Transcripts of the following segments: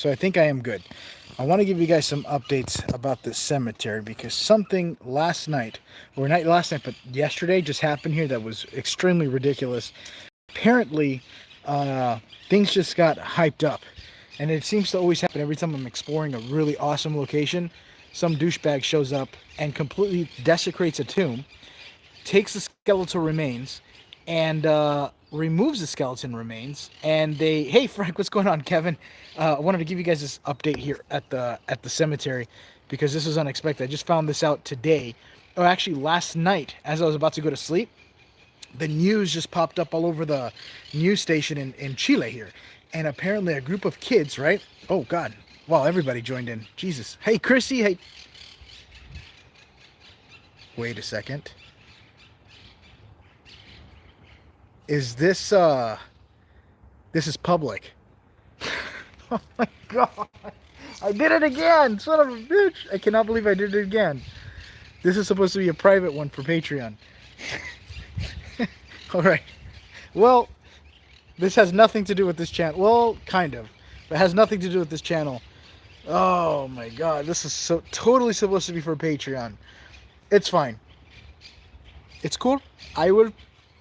So I think I am good. I want to give you guys some updates about this cemetery because something last night, or not last night, but yesterday just happened here that was extremely ridiculous. Apparently, things just got hyped up. And it seems to always happen every time I'm exploring a really awesome location. Some douchebag shows up and completely desecrates a tomb, takes the skeletal remains, and removes the skeleton remains. And they, hey Frank, what's going on, Kevin? I wanted to give you guys this update here at the cemetery because this was unexpected. I just found this out today, or actually last night, as I was about to go to sleep. The news just popped up all over the news station in Chile here, and apparently a group of kids, right? Oh God, wow, everybody joined in. Jesus, hey Chrissy, hey. Wait a second. Is this this is public? Oh my God, I did it again, son of a bitch. I cannot believe I did it again. This is supposed to be a private one for Patreon. All right, well, this has nothing to do with this channel. Well, kind of, but it has nothing to do with this channel. Oh my God, this is so totally supposed to be for Patreon. It's fine, it's cool. I would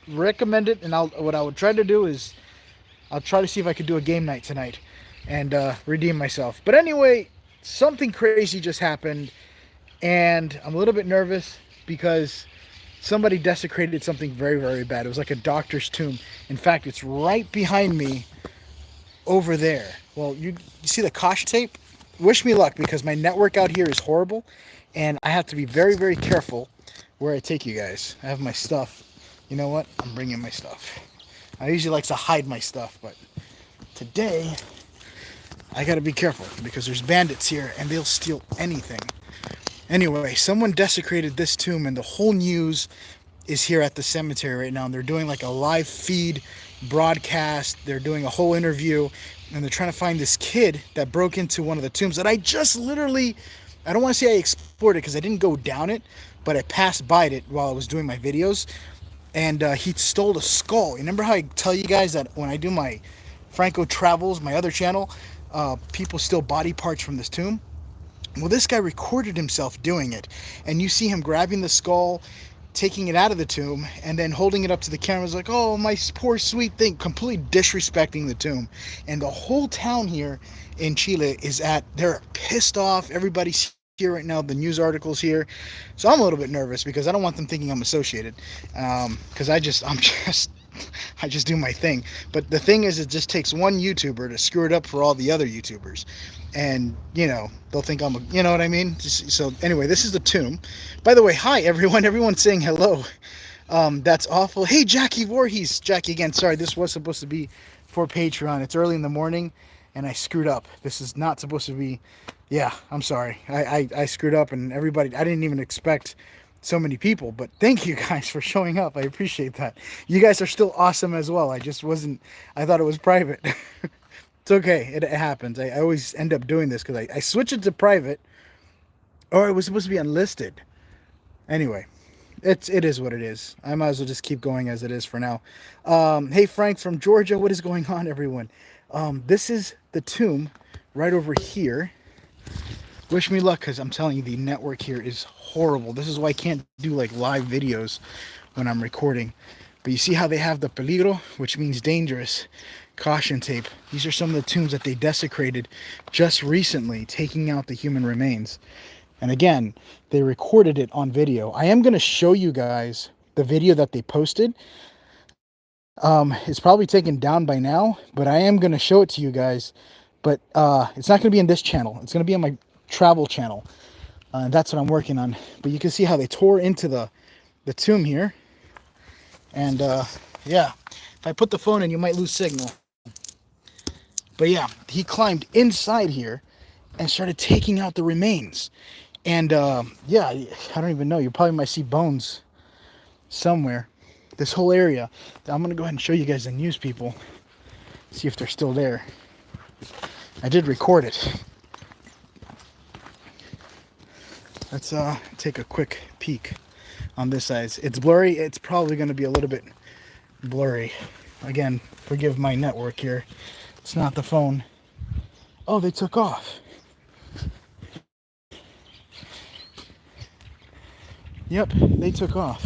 recommend it, and what I would try to do is I'll try to see if I could do a game night tonight and redeem myself. But anyway, something crazy just happened, and I'm a little bit nervous because somebody desecrated something very, very bad. It was like a doctor's tomb. In fact, it's right behind me over there. Well, you see the caution tape? Wish me luck because my network out here is horrible, and I have to be very, very careful where I take you guys. I have my stuff. You know what? I'm bringing my stuff. I usually like to hide my stuff, but today I gotta be careful because there's bandits here and they'll steal anything. Anyway, someone desecrated this tomb and the whole news is here at the cemetery right now. And they're doing like a live feed broadcast. They're doing a whole interview and they're trying to find this kid that broke into one of the tombs that I just literally, I don't want to say I explored it because I didn't go down it, but I passed by it while I was doing my videos. And he stole a skull. Remember how I tell you guys that when I do my Franco Travels, my other channel, people steal body parts from this tomb? Well, this guy recorded himself doing it. And you see him grabbing the skull, taking it out of the tomb, and then holding it up to the camera. It's like, oh, my poor sweet thing, completely disrespecting the tomb. And the whole town here in Chile they're pissed off. Everybody's here right now, the news articles here, so I'm a little bit nervous because I don't want them thinking I'm associated, because I just do my thing. But the thing is, it just takes one YouTuber to screw it up for all the other YouTubers, and you know they'll think I'm a, you know what I mean. So anyway, this is the tomb. By the way, hi everyone. Everyone's saying hello. That's awful. Hey Jackie Voorhees. Jackie again, sorry, this was supposed to be for Patreon. It's early in the morning and I screwed up. This is not supposed to be. Yeah, I'm sorry. I screwed up, and everybody, I didn't even expect so many people, but thank you guys for showing up. I appreciate that. You guys are still awesome as well. I just wasn't, I thought it was private. It's okay. It happens. I always end up doing this because I switch it to private, or it was supposed to be unlisted. Anyway, it is what it is. I might as well just keep going as it is for now. Hey, Frank from Georgia. What is going on, everyone? This is the tomb right over here. Wish me luck because I'm telling you, the network here is horrible. This is why I can't do like live videos when I'm recording. But you see how they have the peligro, which means dangerous, caution tape. These are some of the tombs that they desecrated just recently, taking out the human remains. And again, they recorded it on video. I am going to show you guys the video that they posted. It's probably taken down by now, but I am going to show it to you guys. But it's not going to be in this channel. It's going to be on my travel channel. That's what I'm working on. But you can see how they tore into the tomb here. And yeah, if I put the phone in, you might lose signal. But yeah, he climbed inside here and started taking out the remains. And yeah, I don't even know. You probably might see bones somewhere. This whole area. I'm going to go ahead and show you guys the news people. See if they're still there. I did record it. Let's take a quick peek on this side. It's blurry. It's probably going to be a little bit blurry. Again, forgive my network here. It's not the phone. Oh, they took off. Yep, they took off.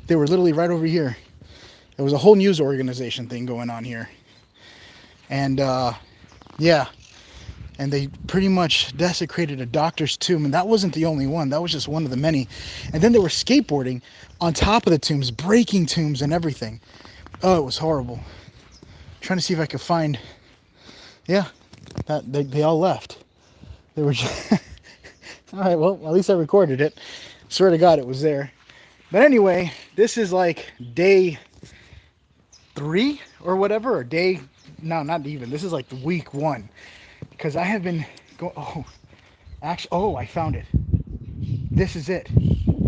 They were literally right over here. There was a whole news organization thing going on here. And yeah, and they pretty much desecrated a doctor's tomb. And that wasn't the only one. That was just one of the many. And then they were skateboarding on top of the tombs, breaking tombs and everything. Oh, it was horrible. I'm trying to see if I could find, yeah, that they all left. They were just, all right, well, at least I recorded it. Swear to God, it was there. But anyway, this is like day 3 or whatever, or day, no, not even. This is like the week 1, because I have been going, oh, actually, oh, I found it. This is it.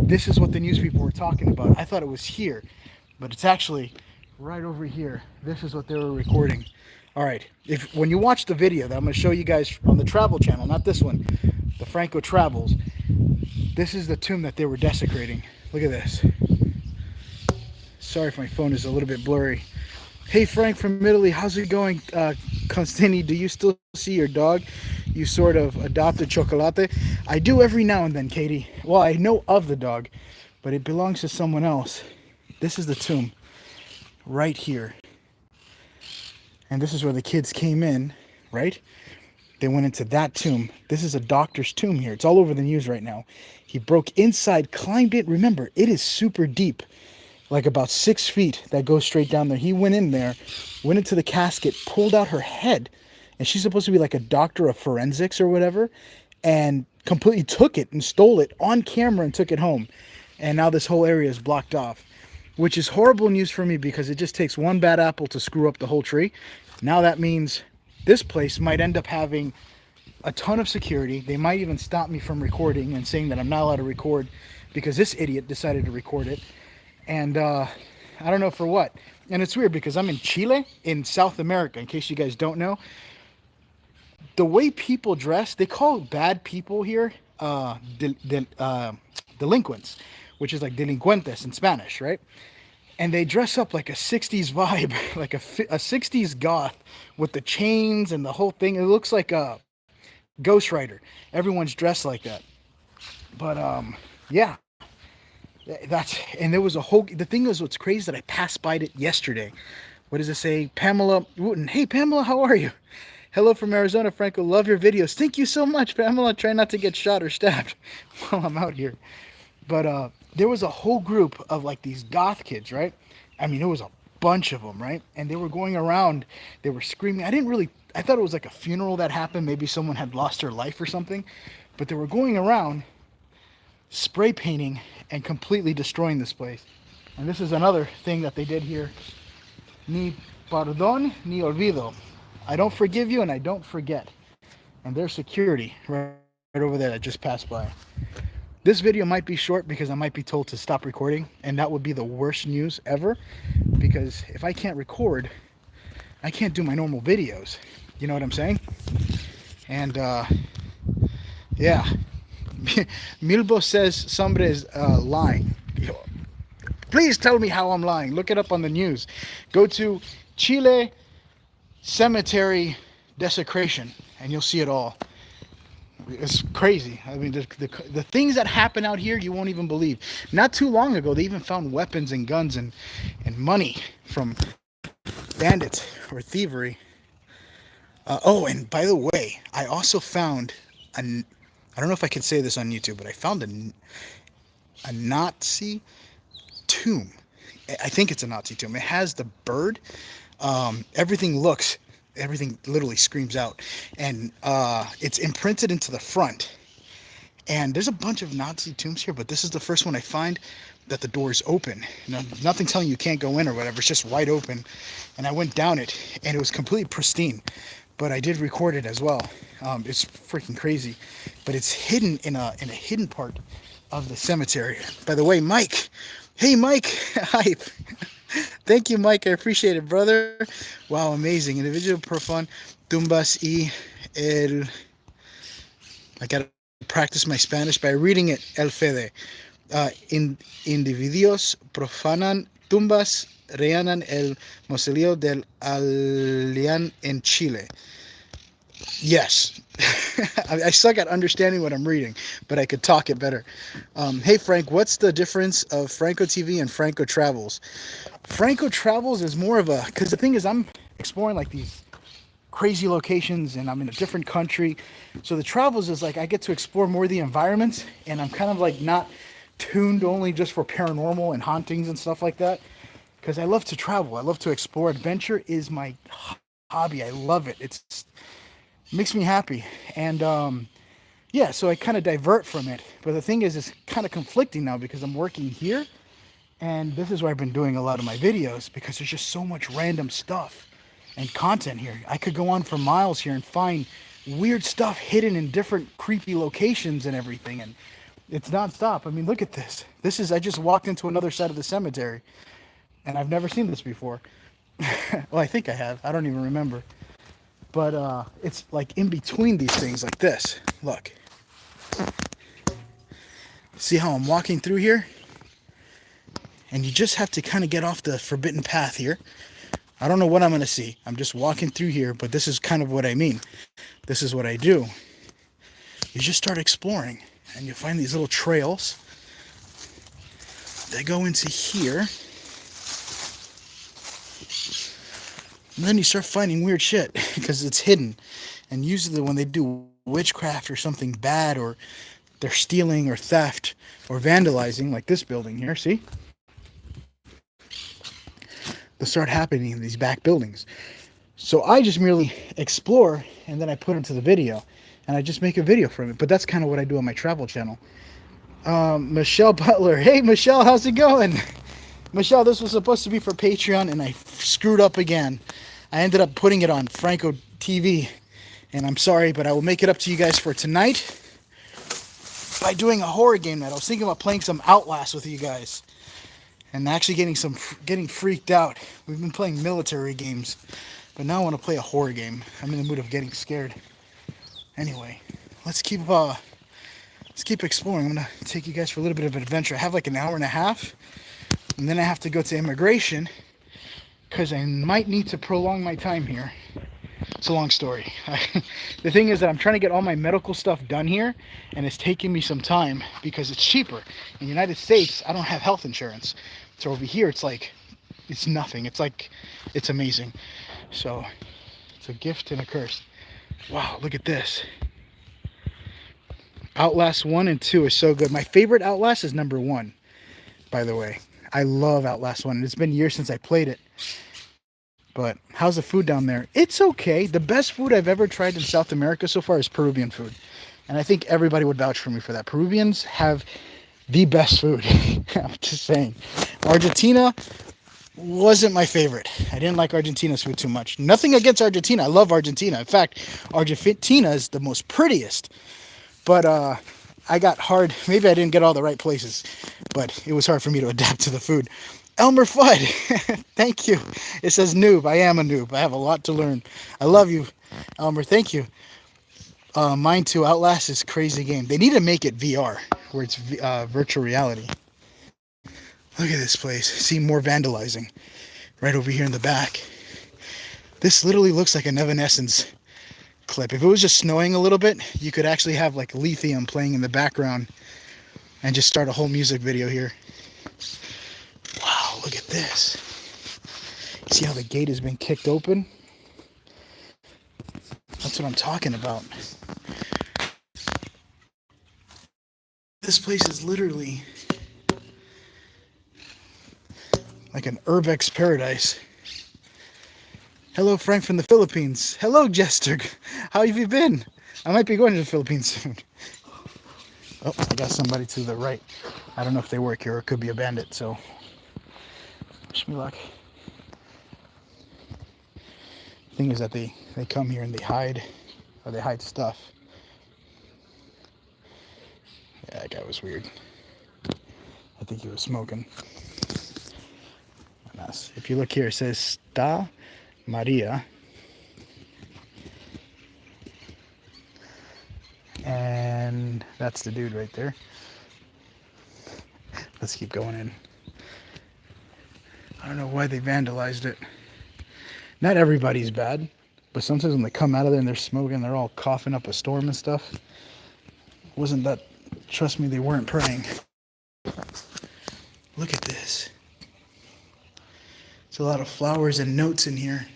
This is what the news people were talking about. I thought it was here, but it's actually right over here. This is what they were recording. All right, when you watch the video that I'm going to show you guys on the travel channel, not this one, the Franco Travels, this is the tomb that they were desecrating. Look at this. Sorry if my phone is a little bit blurry. Hey, Frank from Italy, how's it going? Constantini, do you still see your dog? You sort of adopted Chocolate? I do every now and then, Katie. Well, I know of the dog, but it belongs to someone else. This is the tomb right here. And this is where the kids came in, right? They went into that tomb. This is a doctor's tomb here. It's all over the news right now. He broke inside, climbed it. Remember, it is super deep, like about 6 feet that goes straight down there. He went in there, went into the casket, pulled out her head, and she's supposed to be like a doctor of forensics or whatever, and completely took it and stole it on camera and took it home. And now this whole area is blocked off, which is horrible news for me because it just takes one bad apple to screw up the whole tree. Now that means this place might end up having a ton of security. They might even stop me from recording and saying that I'm not allowed to record because this idiot decided to record it. And I don't know for what. And it's weird because I'm in Chile, in South America, in case you guys don't know. The way people dress, they call bad people here delinquents, which is like delincuentes in Spanish, right? And they dress up like a 60s vibe, like a 60s goth with the chains and the whole thing. It looks like a Ghost Rider. Everyone's dressed like that. But yeah, and there was a whole, the thing is, what's crazy is that I passed by it yesterday. What does it say? Pamela Wooten. Hey, Pamela, how are you? Hello from Arizona, Franco. Love your videos. Thank you so much, Pamela. Try not to get shot or stabbed while I'm out here. But there was a whole group of like these goth kids, right? I mean, it was a bunch of them, right? And they were going around, they were screaming. I thought it was like a funeral that happened. Maybe someone had lost their life or something. But they were going around spray painting and completely destroying this place. And this is another thing that they did here. Ni perdón, ni olvido. I don't forgive you and I don't forget. And there's security right over there that just passed by. This video might be short because I might be told to stop recording, and that would be the worst news ever, because if I can't record, I can't do my normal videos. You know what I'm saying? And yeah. Milbo says somebody is lying. Please tell me how I'm lying. Look it up on the news. Go to Chile cemetery desecration and you'll see it all. It's crazy. I mean, the things that happen out here, you won't even believe. Not too long ago, they even found weapons and guns and money from bandits or thievery. Oh, and by the way, I also found I don't know if I can say this on YouTube, but I found a Nazi tomb. I think it's a Nazi tomb. It has the bird. Everything literally screams out, and it's imprinted into the front. And there's a bunch of Nazi tombs here, but this is the first one I find that the door is open. Nothing telling you can't go in or whatever. It's just wide open. And I went down it, and it was completely pristine. But I did record it as well. It's freaking crazy. But it's hidden in a hidden part of the cemetery. By the way, Mike. Hey, Mike. Hi. Thank you, Mike. I appreciate it, brother. Wow, amazing. Individual por fun. Tumbas y el... I got to practice my Spanish by reading it. El Fede. individuos profanan tumbas rellenan el mausoleo del alien en Chile. Yes. I suck at understanding what I'm reading, but I could talk it better. Hey, Frank, what's the difference of Franco TV and Franco Travels? Franco Travels is more of a... Because the thing is, I'm exploring like these crazy locations and I'm in a different country. So the Travels is like I get to explore more of the environments and I'm kind of like not tuned only just for paranormal and hauntings and stuff like that. Because I love to travel. I love to explore. Adventure is my hobby. I love it. It makes me happy. And yeah, so I kind of divert from it. But the thing is, it's kind of conflicting now because I'm working here. And this is where I've been doing a lot of my videos because there's just so much random stuff and content here. I could go on for miles here and find weird stuff hidden in different creepy locations and everything. And it's nonstop. I mean, look at this. I just walked into another side of the cemetery. And I've never seen this before. Well, I think I have. I don't even remember. But it's like in between these things like this. Look. See how I'm walking through here? And you just have to kind of get off the forbidden path here. I don't know what I'm going to see. I'm just walking through here, but this is kind of what I mean. This is what I do. You just start exploring, and you find these little trails. They go into here. And then you start finding weird shit because it's hidden. And usually when they do witchcraft or something bad, or they're stealing or theft or vandalizing, like this building here, see? They'll start happening in these back buildings. So I just merely explore and then I put into the video and I just make a video from it. But that's kind of what I do on my travel channel. Michelle Butler. Hey, Michelle, how's it going? Michelle, this was supposed to be for Patreon and I screwed up again. I ended up putting it on Franko TV and I'm sorry, but I will make it up to you guys for tonight by doing a horror game night. I was thinking about playing some Outlast with you guys. And actually getting freaked out. We've been playing military games, but now I want to play a horror game. I'm in the mood of getting scared. Anyway, let's keep exploring. I'm gonna take you guys for a little bit of an adventure. I have like an hour and a half, and then I have to go to immigration because I might need to prolong my time here. It's a long story. The thing is that I'm trying to get all my medical stuff done here, and it's taking me some time because it's cheaper. In the United States, I don't have health insurance. So over here, it's like, it's nothing. It's amazing. So it's a gift and a curse. Wow, look at this. Outlast 1 and 2 is so good. My favorite Outlast is number 1, by the way. I love Outlast 1. It's been years since I played it. But how's the food down there? It's okay. The best food I've ever tried in South America so far is Peruvian food. And I think everybody would vouch for me for that. Peruvians have the best food. I'm just saying. Argentina wasn't my favorite. I didn't like Argentina's food too much. Nothing against Argentina. I love Argentina. In fact, Argentina is the most prettiest. But I got hard. Maybe I didn't get all the right places. But it was hard for me to adapt to the food. Elmer Fudd, thank you. It says noob. I am a noob. I have a lot to learn. I love you, Elmer. Thank you. Mine too. Outlast is a crazy game. They need to make it VR, where it's virtual reality. Look at this place. See, more vandalizing right over here in the back. This literally looks like an Evanescence clip. If it was just snowing a little bit, you could actually have like Lithium playing in the background and just start a whole music video here. Wow, look at this. See how the gate has been kicked open? That's what I'm talking about. This place is literally like an Herbex Paradise. Hello, Frank from the Philippines. Hello, Jester. How have you been? I might be going to the Philippines soon. Oh, I got somebody to the right. I don't know if they work here or it could be a bandit, so wish me luck. The thing is that they come here and they hide stuff. Yeah, that guy was weird. I think he was smoking. If you look here, it says Sta Maria. And that's the dude right there. Let's keep going in. I don't know why they vandalized it. Not everybody's bad, but sometimes when they come out of there and they're smoking, they're all coughing up a storm and stuff. Wasn't that, trust me, they weren't praying. Look at this. It's a lot of flowers and notes in here.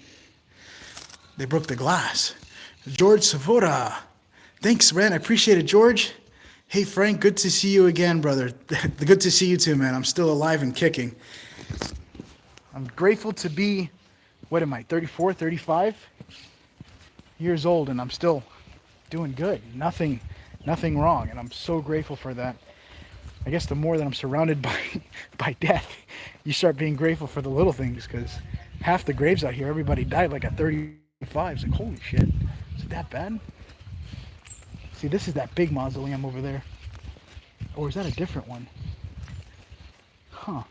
They broke the glass. George Savora. Thanks, man. I appreciate it, George. Hey, Frank, good to see you again, brother. Good to see you too, man. I'm still alive and kicking. I'm grateful to be, what am I, 34, 35 years old, and I'm still doing good. Nothing wrong, and I'm so grateful for that. I guess the more that I'm surrounded by death, you start being grateful for the little things, because half the graves out here, everybody died like at 35. It's like, holy shit, is it that bad? See, this is that big mausoleum over there. Or is that a different one? Huh.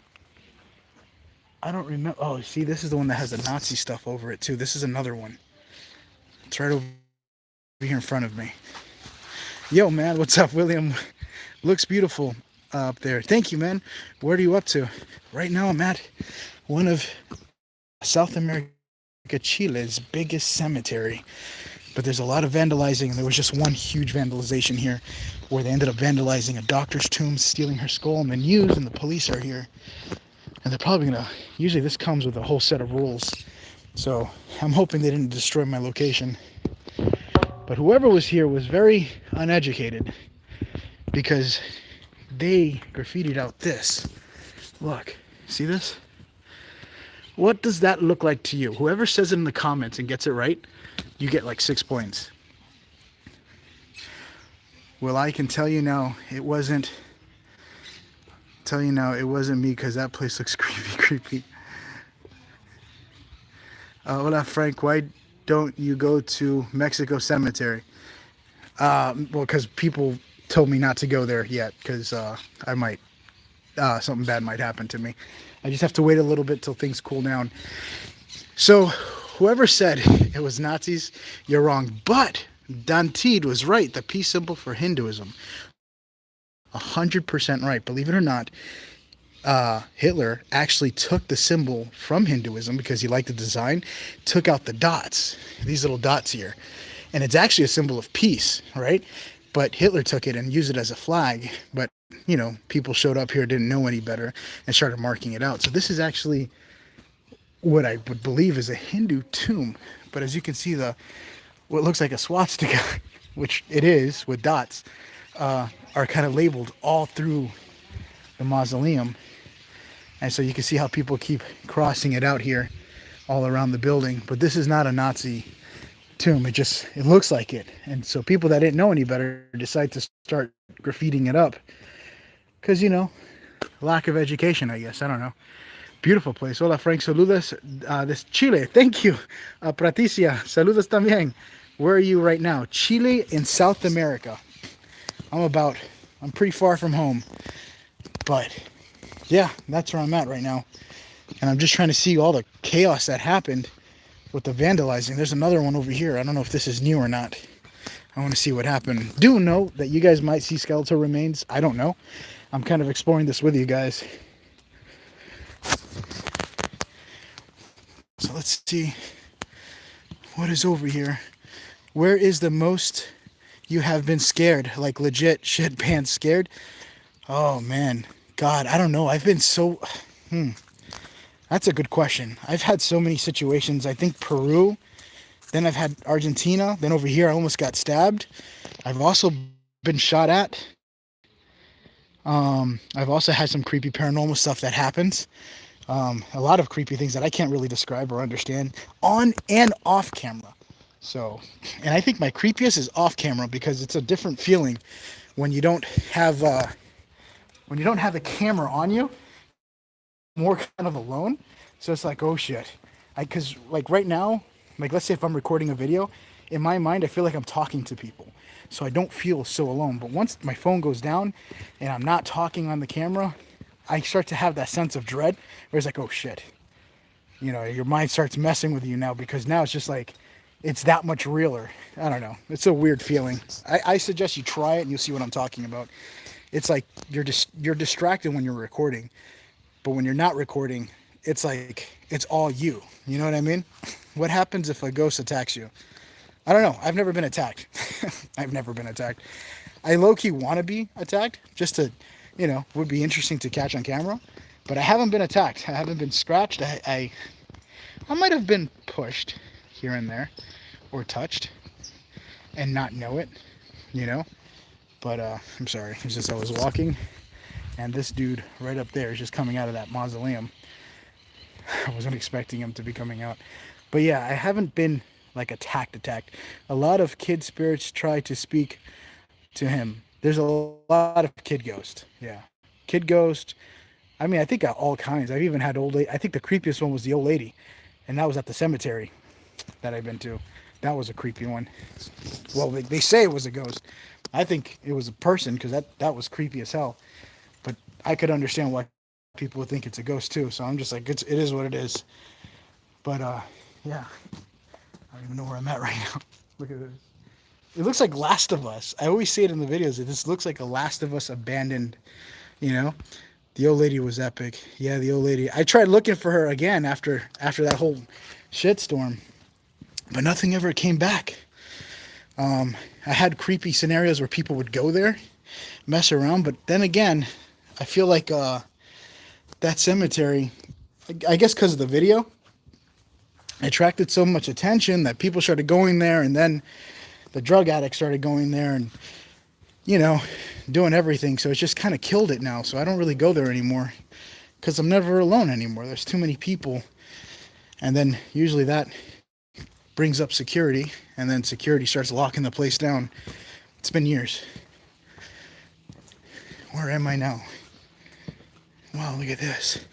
I don't remember. Oh, see, this is the one that has the Nazi stuff over it, too. This is another one. It's right over here in front of me. Yo, man, what's up, William? Looks beautiful up there. Thank you, man. Where are you up to? Right now, I'm at one of South America, Chile's biggest cemetery. But there's a lot of vandalizing, and there was just one huge vandalization here where they ended up vandalizing a doctor's tomb, stealing her skull, and the news and the police are here. And they're probably gonna, usually this comes with a whole set of rules. So I'm hoping they didn't destroy my location. But whoever was here was very uneducated, because they graffitied out this. Look, see this? What does that look like to you? Whoever says it in the comments and gets it right, you get like 6 points. Well, I can tell you now, it wasn't me, because that place looks creepy. Hola, Frank, why don't you go to Mexico Cemetery? Well, because people told me not to go there yet, because I might, something bad might happen to me. I just have to wait a little bit till things cool down. So, whoever said it was Nazis, you're wrong. But Dantid was right, the peace symbol for Hinduism. 100% right. Believe it or not, Hitler actually took the symbol from Hinduism because he liked the design, took out the dots, these little dots here. And it's actually a symbol of peace, right? But Hitler took it and used it as a flag. But, you know, people showed up here, didn't know any better, and started marking it out. So this is actually what I would believe is a Hindu tomb. But as you can see, what looks like a swastika, which it is with dots, are kind of labeled all through the mausoleum. And so you can see how people keep crossing it out here all around the building. But this is not a Nazi tomb. It looks like it. And so people that didn't know any better decide to start graffitiing it up. Because, you know, lack of education, I guess. I don't know. Beautiful place. Hola, Frank. Saludos. This Chile. Thank you. Patricia. Saludos también. Where are you right now? Chile in South America. I'm pretty far from home. But, yeah, that's where I'm at right now. And I'm just trying to see all the chaos that happened with the vandalizing. There's another one over here. I don't know if this is new or not. I want to see what happened. Do know that you guys might see skeletal remains. I don't know. I'm kind of exploring this with you guys. So let's see what is over here. Where is the most you have been scared? Like legit shit pants scared? Oh man, God, I don't know. I've been so, that's a good question. I've had so many situations. I think Peru, then I've had Argentina, then over here I almost got stabbed. I've also been shot at. I've also had some creepy paranormal stuff that happens. A lot of creepy things that I can't really describe or understand on and off camera. So, and I think my creepiest is off camera, because it's a different feeling when you don't have the camera on you, more kind of alone. So it's like, oh shit. Because like right now, like let's say if I'm recording a video, in my mind I feel like I'm talking to people. So I don't feel so alone. But once my phone goes down and I'm not talking on the camera, I start to have that sense of dread where it's like, oh shit. You know, your mind starts messing with you now, because now it's just like, it's that much realer. I don't know. It's a weird feeling. I suggest you try it and you'll see what I'm talking about. it's like you're distracted when you're recording, but when you're not recording, it's like it's all you. You know what I mean? What happens if a ghost attacks you? I don't know. I've never been attacked. I've never been attacked. I low-key want to be attacked just to, would be interesting to catch on camera. But I haven't been attacked. I haven't been scratched. I might have been pushed here and there or touched and not know it, But I'm sorry. It's just I was walking and this dude right up there is just coming out of that mausoleum. I wasn't expecting him to be coming out. But yeah, I haven't been like attacked. A lot of kid spirits try to speak to him. There's a lot of kid ghost. Yeah. Kid ghost. I mean, I think all kinds. I've even had old lady. I think the creepiest one was the old lady. And that was at the cemetery that I've been to. That was a creepy one. Well, they say it was a ghost. I think it was a person because that was creepy as hell. But I could understand why people would think it's a ghost too. So I'm just like, it is what it is. But yeah. I don't even know where I'm at right now. Look at this. It looks like Last of Us. I always see it in the videos. This looks like a Last of Us abandoned, The old lady was epic. Yeah, the old lady. I tried looking for her again after that whole shitstorm, but nothing ever came back. I had creepy scenarios where people would go there, mess around, but then again, I feel like that cemetery, I guess because of the video, attracted so much attention that people started going there, and then the drug addicts started going there and, doing everything. So it's just kind of killed it now. So I don't really go there anymore because I'm never alone anymore. There's too many people. And then usually that brings up security, and then security starts locking the place down. It's been years. Where am I now? Wow, look at this.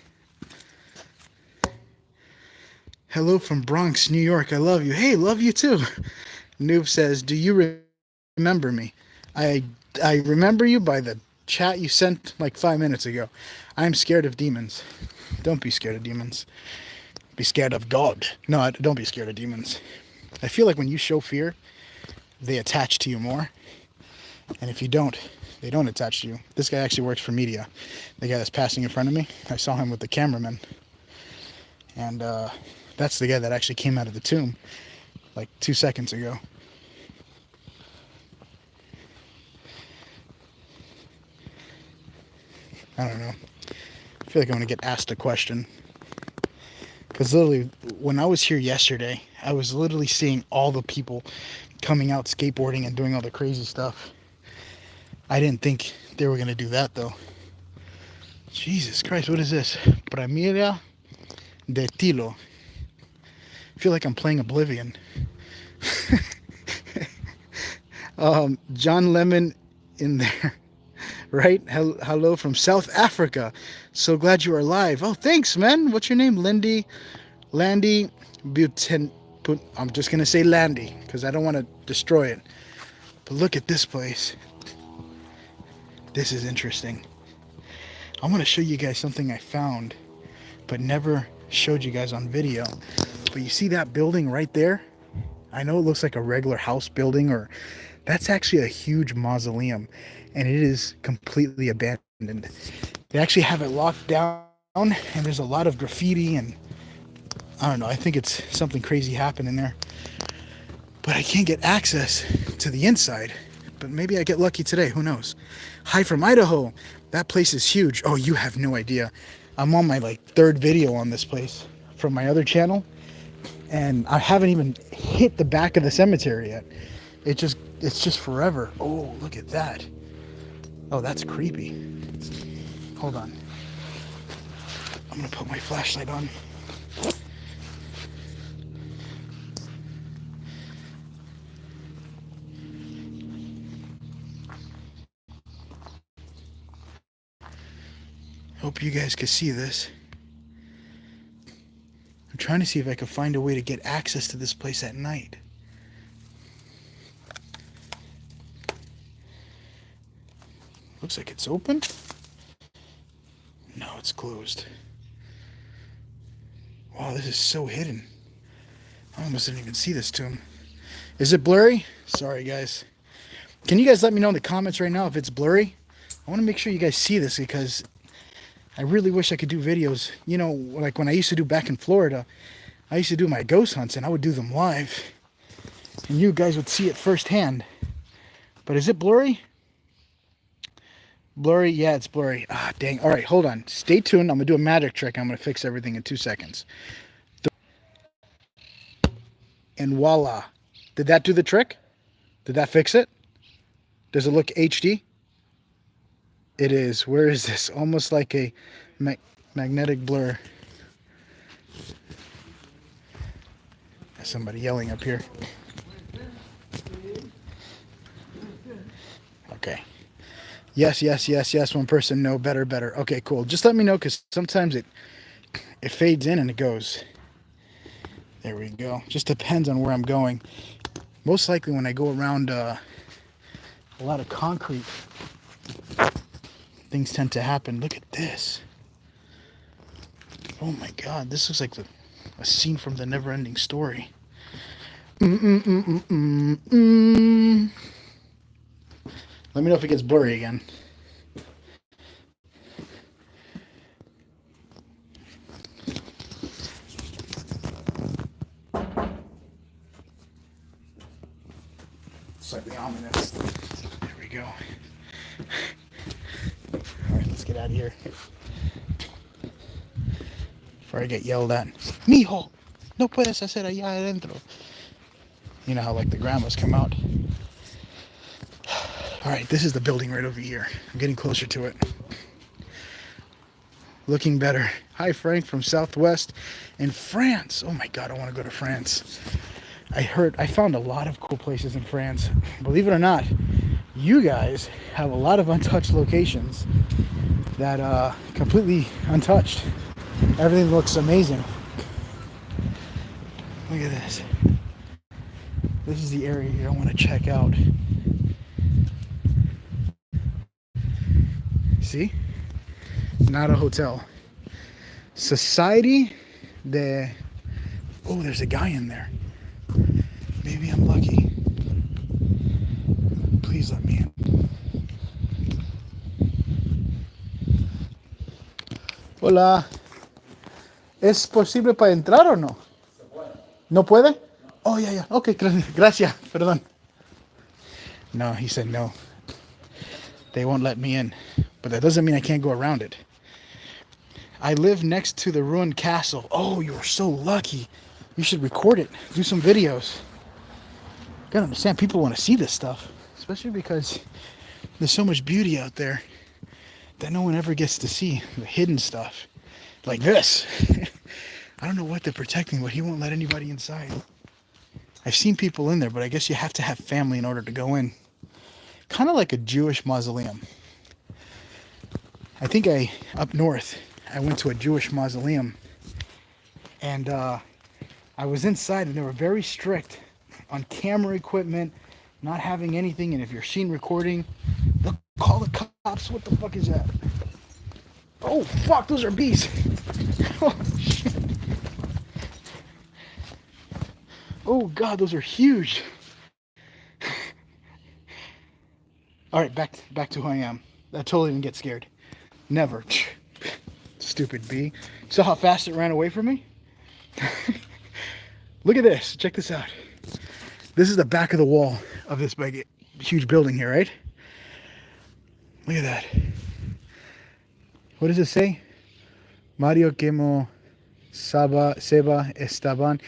Hello from Bronx, New York. I love you. Hey, love you too. Noob says, do you remember me? I remember you by the chat you sent like 5 minutes ago. I'm scared of demons. Don't be scared of demons. Be scared of God. No, don't be scared of demons. I feel like when you show fear, they attach to you more. And if you don't, they don't attach to you. This guy actually works for media. The guy that's passing in front of me, I saw him with the cameraman. And that's the guy that actually came out of the tomb like 2 seconds ago. I don't know. I feel like I'm going to get asked a question. Because literally, when I was here yesterday, I was literally seeing all the people coming out skateboarding and doing all the crazy stuff. I didn't think they were going to do that, though. Jesus Christ, what is this? Premiera de Tilo. I feel like I'm playing Oblivion. John Lemon in there. Right? Hello from South Africa. So glad you are live. Oh, thanks, man. What's your name? Landy Buten. I'm just going to say Landy because I don't want to destroy it. But look at this place. This is interesting. I want to show you guys something I found, but never showed you guys on video. But you see that building right there? I know it looks like a regular house building, or that's actually a huge mausoleum. And it is completely abandoned. They actually have it locked down, and there's a lot of graffiti, and I don't know, I think it's something crazy happening there. But I can't get access to the inside. But maybe I get lucky today, who knows? Hi from Idaho. That place is huge. Oh, you have no idea. I'm on my third video on this place from my other channel, and I haven't even hit the back of the cemetery yet. It's just forever. Oh, look at that. Oh, that's creepy. Hold on. I'm gonna put my flashlight on. Hope you guys can see this. I'm trying to see if I can find a way to get access to this place at night. Looks like it's open. No, it's closed. Wow, this is so hidden. I almost didn't even see this tomb. Is it blurry? Sorry, guys. Can you guys let me know in the comments right now if it's blurry? I want to make sure you guys see this because I really wish I could do videos. You know, like when I used to do back in Florida, I used to do my ghost hunts and I would do them live. And you guys would see it firsthand. But is it blurry? Blurry? Yeah, it's blurry. Ah, dang. All right, hold on. Stay tuned. I'm going to do a magic trick. I'm going to fix everything in 2 seconds. And voila. Did that do the trick? Did that fix it? Does it look HD? It is. Where is this? Almost like a magnetic blur. There's somebody yelling up here. Okay. Yes, yes, yes, yes. One person. No, better, better. Okay, cool. Just let me know because sometimes it fades in and it goes. There we go. Just depends on where I'm going. Most likely when I go around a lot of concrete, things tend to happen. Look at this. Oh my God. This looks like a scene from the Never-Ending Story. Let me know if it gets blurry again. Slightly ominous. There we go. All right, let's get out of here before I get yelled at. Mijo, no puedes hacer allá adentro. You know how like the grandmas come out. All right, this is the building right over here. I'm getting closer to it. Looking better. Hi, Frank from Southwest in France. Oh my God, I want to go to France. I found a lot of cool places in France. Believe it or not, you guys have a lot of untouched locations that completely untouched. Everything looks amazing. Look at this. This is the area here I want to check out. See? Not a hotel. Society de... Oh, there's a guy in there. Maybe I'm lucky. Please let me in. Hola. ¿Es posible para entrar o no? ¿No puede? Oh, yeah, yeah. Okay, gracias. Perdón. No, he said no. They won't let me in. But that doesn't mean I can't go around it. I live next to the ruined castle. Oh, you are so lucky. You should record it. Do some videos. You gotta understand, people want to see this stuff. Especially because there's so much beauty out there that no one ever gets to see. The hidden stuff. Like this. I don't know what they're protecting, but he won't let anybody inside. I've seen people in there, but I guess you have to have family in order to go in. Kind of like a Jewish mausoleum. I think up north, I went to a Jewish mausoleum. And I was inside and they were very strict on camera equipment, not having anything. And if you're seen recording, they'll call the cops. What the fuck is that? Oh, fuck, those are bees. Oh, shit. Oh, God, those are huge. All right, back to who I am. I totally didn't get scared. Never. Stupid bee. Saw how fast it ran away from me? Look at this. Check this out. This is the back of the wall of this big, huge building here, right? Look at that. What does it say? Mario Quemo Seba Estaban.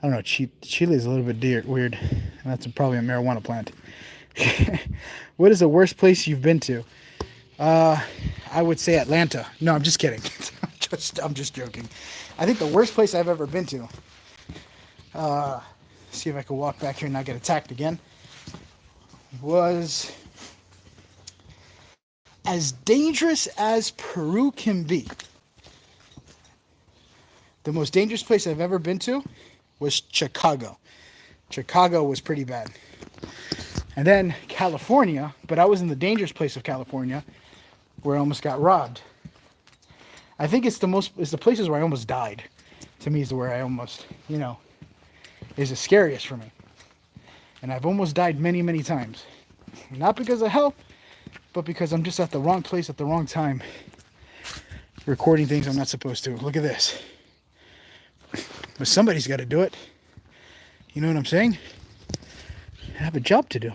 I don't know. Chile is a little bit weird. That's probably a marijuana plant. What is the worst place you've been to? I would say Atlanta. No, I'm just kidding. I'm just joking. I think the worst place I've ever been to. See if I can walk back here and not get attacked again. Was as dangerous as Peru can be. The most dangerous place I've ever been to was Chicago. Chicago was pretty bad. And then California, but I was in the dangerous place of California where I almost got robbed. I think it's the places where I almost died. To me is where I almost, is the scariest for me. And I've almost died many, many times. Not because of health, but because I'm just at the wrong place at the wrong time, recording things I'm not supposed to. Look at this. But somebody's got to do it. You know what I'm saying? I have a job to do.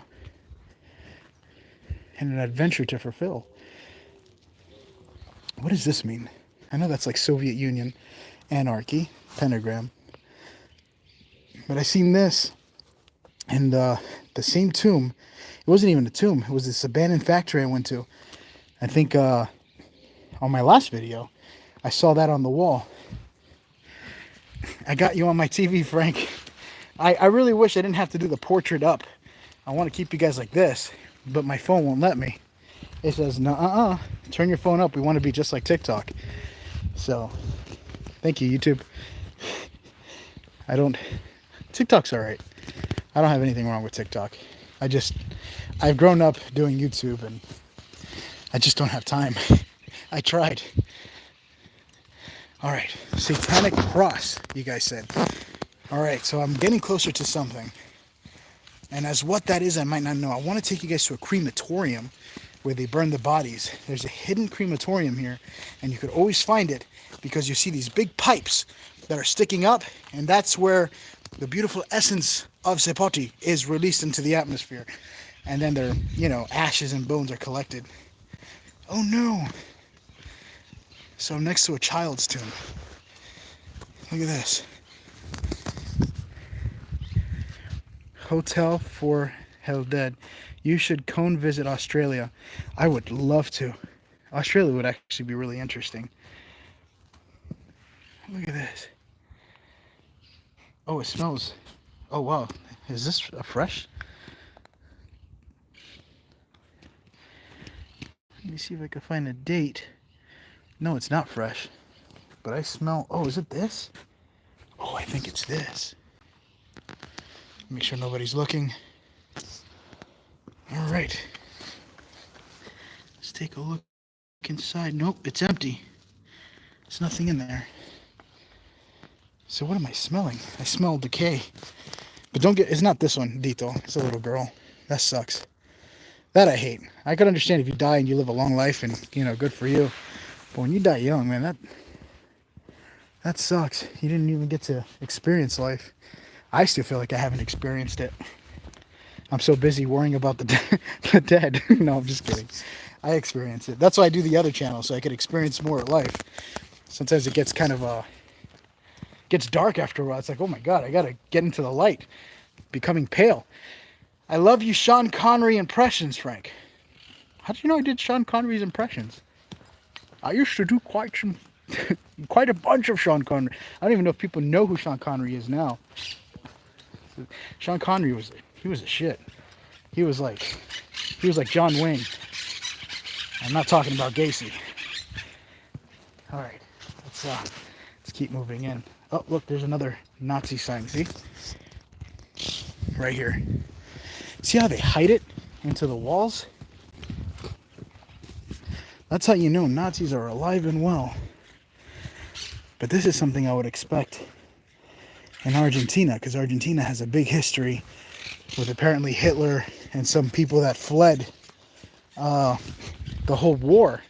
And an adventure to fulfill. What does this mean? I know that's like Soviet Union, anarchy, pentagram. But I seen this. And the same tomb. It wasn't even a tomb. It was this abandoned factory I went to. I think on my last video, I saw that on the wall. I got you on my TV, Frank. I really wish I didn't have to do the portrait up. I want to keep you guys like this, but my phone won't let me. It says, "Nuh-uh, turn your phone up. We want to be just like TikTok." So, thank you, YouTube. TikTok's all right. I don't have anything wrong with TikTok. I've grown up doing YouTube, and I just don't have time. I tried. All right, satanic cross, you guys said. All right, so I'm getting closer to something. And as what that is, I might not know. I want to take you guys to a crematorium where they burn the bodies. There's a hidden crematorium here, and you could always find it because you see these big pipes that are sticking up, and that's where the beautiful essence of Sepoti is released into the atmosphere. And then their, ashes and bones are collected. Oh no. So I'm next to a child's tomb. Look at this. Hotel for Hell Dead. You should cone visit Australia. I would love to. Australia would actually be really interesting. Look at this. Oh, it smells. Oh wow. Is this fresh? Let me see if I can find a date. No, it's not fresh. But I smell... Oh, is it this? Oh, I think it's this. Make sure nobody's looking. All right. Let's take a look inside. Nope, it's empty. There's nothing in there. So what am I smelling? I smell decay. But it's not this one, Dito. It's a little girl. That sucks. That I hate. I could understand if you die and you live a long life and, good for you. But when you die young, man, that sucks. You didn't even get to experience life. I still feel like I haven't experienced it. I'm so busy worrying about the dead. No, I'm just kidding. I experience it. That's why I do the other channel, so I could experience more of life. Sometimes it gets kind of gets dark after a while. It's like, oh my God, I gotta get into the light. Becoming pale. I love you Sean Connery impressions, Frank. How did you know I did Sean Connery's impressions? I used to do quite a bunch of Sean Connery. I don't even know if people know who Sean Connery is now. Sean Connery was a shit. He was like John Wayne. I'm not talking about Gacy. All right, let's keep moving in. Oh, look, there's another Nazi sign. See, right here. See how they hide it into the walls? That's how you know Nazis are alive and well. But this is something I would expect in Argentina, because Argentina has a big history with apparently Hitler and some people that fled the whole war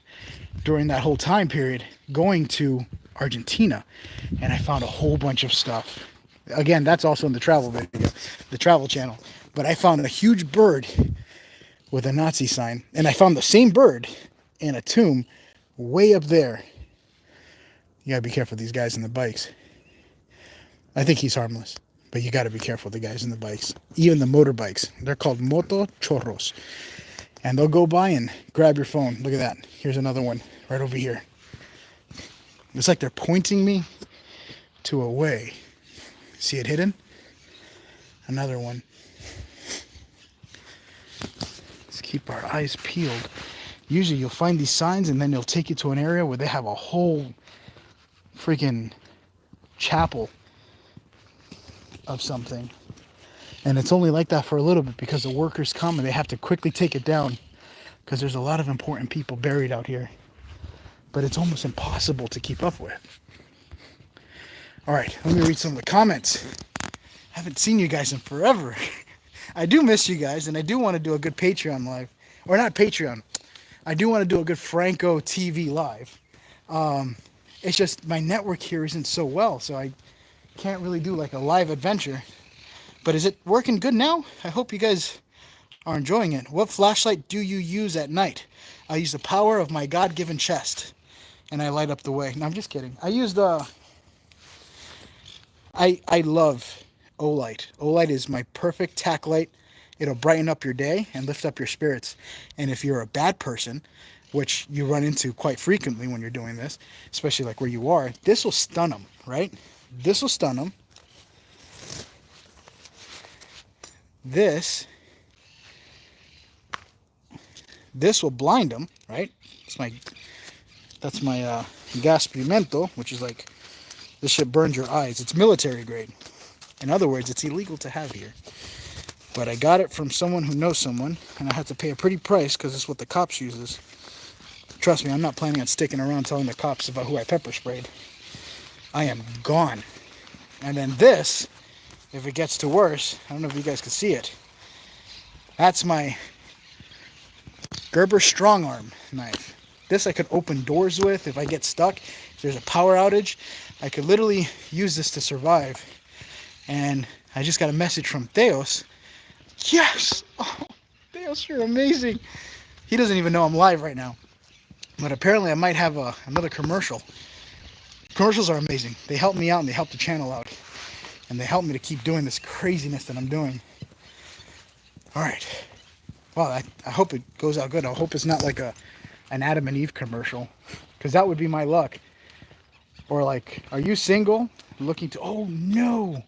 during that whole time period going to Argentina. And I found a whole bunch of stuff. Again, that's also in the travel video, the travel channel. But I found a huge bird with a Nazi sign. And I found the same bird in a tomb way up there. You gotta be careful of these guys in the bikes. I think he's harmless, but you gotta be careful of the guys in the bikes. Even the motorbikes. They're called moto chorros. And they'll go by and grab your phone. Look at that. Here's another one right over here. It's like they're pointing me to a way. See it hidden? Another one. Let's keep our eyes peeled. Usually you'll find these signs and then they'll take you to an area where they have a whole freaking chapel of something. And it's only like that for a little bit because the workers come and they have to quickly take it down because there's a lot of important people buried out here. But it's almost impossible to keep up with. All right, let me read some of the comments. I haven't seen you guys in forever. I do miss you guys, and I do want to do a good Patreon live. Or not Patreon, I do want to do a good Franco TV live. It's just my network here isn't so well, so I can't really do like a live adventure. But is it working good now? I hope you guys are enjoying it. What flashlight do you use at night? I use the power of my God-given chest, and I light up the way. No, I'm just kidding. I use the... I love Olight. Olight is my perfect tack light. It'll brighten up your day and lift up your spirits. And if you're a bad person, which you run into quite frequently when you're doing this, especially like where you are, this will stun them, right? This will stun them. This will blind them, right? That's my gas pimento, which is like, this shit burns your eyes. It's military grade. In other words, it's illegal to have here. But I got it from someone who knows someone, and I had to pay a pretty price because it's what the cops uses. Trust me, I'm not planning on sticking around telling the cops about who I pepper sprayed. I am gone. And then this, if it gets to worse, I don't know if you guys can see it. That's my Gerber strong arm knife. This I could open doors with if I get stuck. If there's a power outage, I could literally use this to survive. And I just got a message from Theos. Yes! Oh, Theos, you're amazing. He doesn't even know I'm live right now. But apparently I might have another commercial. Commercials are amazing. They help me out and they help the channel out. And they help me to keep doing this craziness that I'm doing. Alright. Well, I hope it goes out good. I hope it's not like an Adam and Eve commercial. Because that would be my luck. Or like, are you single? Looking to... Oh, no!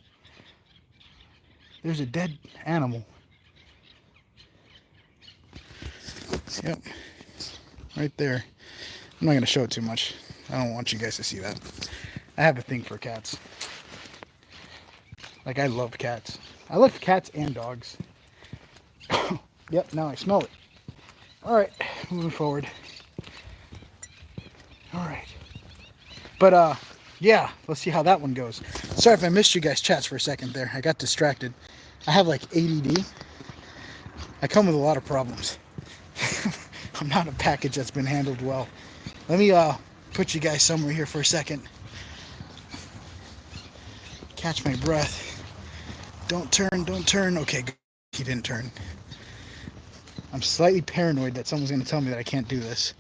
There's a dead animal. Yep. Right there. I'm not going to show it too much. I don't want you guys to see that. I have a thing for cats. Like, I love cats. I love cats and dogs. Yep, now I smell it. Alright, moving forward. Alright. But, yeah, let's see how that one goes. Sorry if I missed you guys' chats for a second there. I got distracted. I have, like, ADD. I come with a lot of problems. I'm not a package that's been handled well. Let me, put you guys somewhere here for a second. Catch my breath. Don't turn, don't turn. Okay, he didn't turn. I'm slightly paranoid that someone's going to tell me that I can't do this.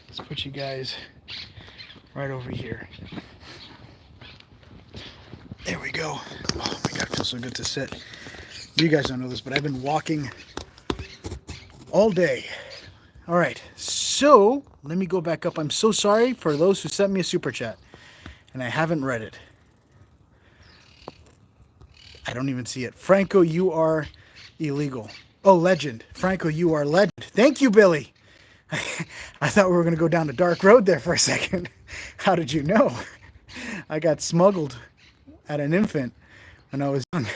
Let's put you guys right over here. There we go. Oh my God, it feels so good to sit. You guys don't know this, but I've been walking all day. All right, so let me go back up. I'm so sorry for those who sent me a super chat, and I haven't read it. I don't even see it. Franco, you are illegal. Oh, legend. Franco, you are legend. Thank you, Billy. I thought we were going to go down a dark road there for a second. How did you know? I got smuggled at an infant when I was young.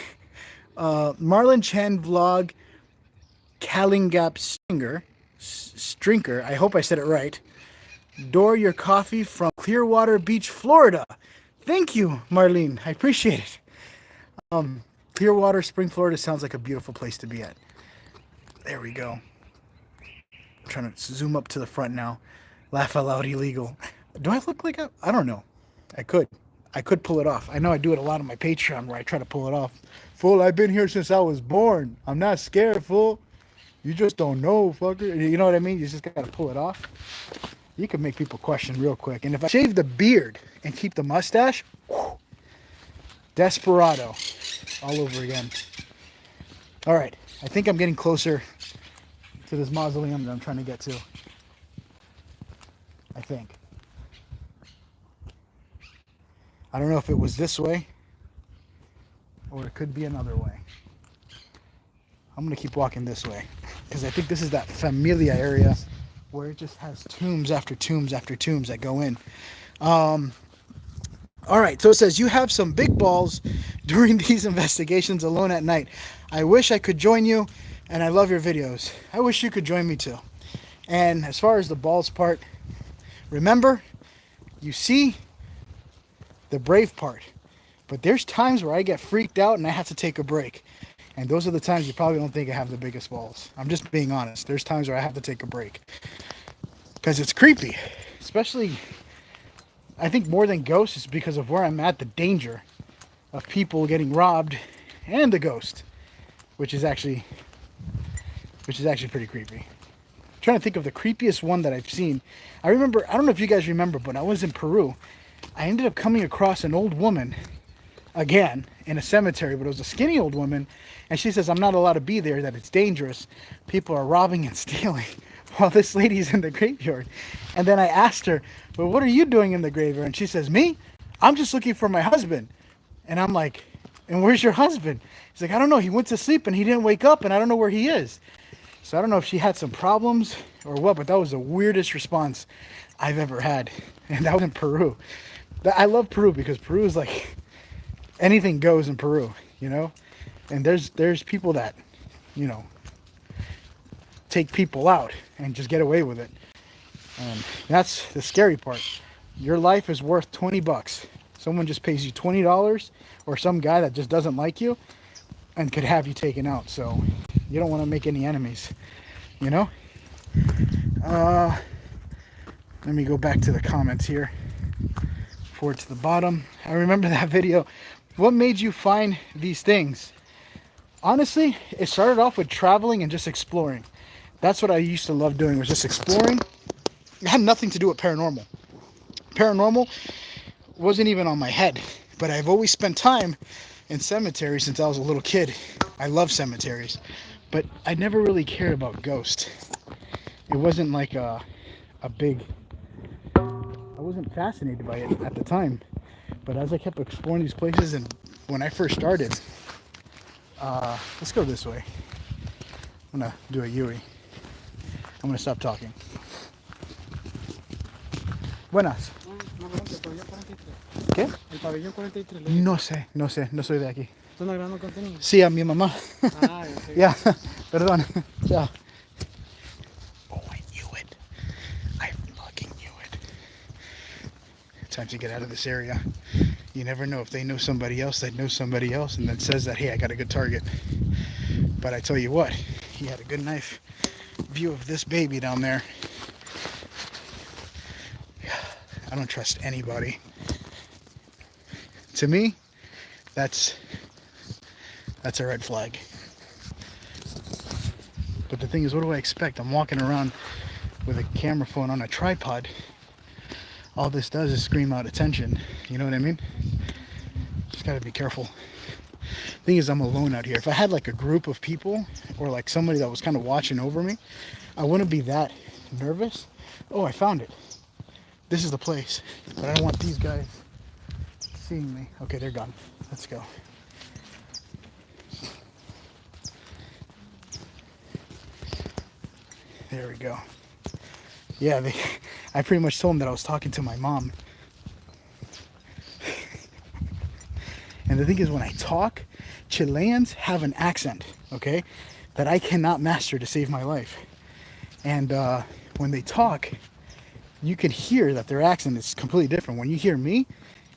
Marlon Chan vlog, Kalingap Strinker. I hope I said it right. Door your coffee from Clearwater Beach, Florida. Thank you, Marlene. I appreciate it. Clearwater, Spring, Florida sounds like a beautiful place to be at. There we go. I'm trying to zoom up to the front now. Laugh out loud illegal. Do I look like I don't know. I could pull it off. I know I do it a lot on my Patreon where I try to pull it off. Fool, I've been here since I was born. I'm not scared, fool. You just don't know, fucker. You know what I mean? You just gotta pull it off. You can make people question real quick. And if I shave the beard and keep the mustache, whew, desperado all over again. All right, I think I'm getting closer to this mausoleum that I'm trying to get to. I think. I don't know if it was this way or it could be another way. I'm gonna keep walking this way because I think this is that familia area where it just has tombs after tombs after tombs that go in. All right, so it says, you have some big balls during these investigations alone at night. I wish I could join you, and I love your videos. I wish you could join me too. And as far as the balls part, remember, you see the brave part. But there's times where I get freaked out and I have to take a break. And those are the times you probably don't think I have the biggest balls. I'm just being honest. There's times where I have to take a break. Because it's creepy. Especially, I think more than ghosts is because of where I'm at, the danger of people getting robbed and the ghost. Which is actually pretty creepy. I'm trying to think of the creepiest one that I've seen. I remember, I don't know if you guys remember, but I was in Peru. I ended up coming across an old woman again in a cemetery, but it was a skinny old woman, and she says I'm not allowed to be there, that it's dangerous, people are robbing and stealing while this lady's in the graveyard. And then I asked her, well, what are you doing in the graveyard? And she says, me, I'm just looking for my husband. And I'm like, and where's your husband? He's like, I don't know, he went to sleep and he didn't wake up and I don't know where he is. So I don't know if she had some problems or what, but that was the weirdest response I've ever had. And that was in Peru. I love Peru because Peru is like, anything goes in Peru, you know? And there's people that, you know, take people out and just get away with it. And that's the scary part. Your life is worth 20 bucks. Someone just pays you $20, or some guy that just doesn't like you and could have you taken out. So you don't want to make any enemies, you know? Let me go back to the comments here. Forward to the bottom. I remember that video. What made you find these things? Honestly, it started off with traveling and just exploring. That's what I used to love doing, was just exploring. It had nothing to do with paranormal. Paranormal wasn't even on my head, but I've always spent time in cemeteries since I was a little kid. I love cemeteries, but I never really cared about ghosts. It wasn't like a big, I wasn't fascinated by it at the time. But as I kept exploring these places, and when I first started, let's go this way. I'm gonna do a Yui. I'm gonna stop talking. Buenas. ¿Qué? El pabellón 43. No sé, no soy de aquí. ¿Tú estás grabando contenido? Sí, a mi mamá. Ah, yo sé. Ya, perdón. Chao. Oh, I knew it. I fucking knew it. Time to get out of this area. You never know if they know somebody else that knows somebody else and then says that, hey, I got a good target. But I tell you what, he had a good knife view of this baby down there. I don't trust anybody. To me, that's a red flag. But the thing is, what do I expect? I'm walking around with a camera phone on a tripod. All this does is scream out attention. You know what I mean? Just gotta be careful. Thing is, I'm alone out here. If I had like a group of people or like somebody that was kind of watching over me, I wouldn't be that nervous. Oh, I found it. This is the place. But I don't want these guys seeing me. Okay, they're gone. Let's go. There we go. Yeah, I pretty much told them that I was talking to my mom. And the thing is, when I talk, Chileans have an accent, okay, that I cannot master to save my life. And when they talk, you can hear that their accent is completely different. When you hear me,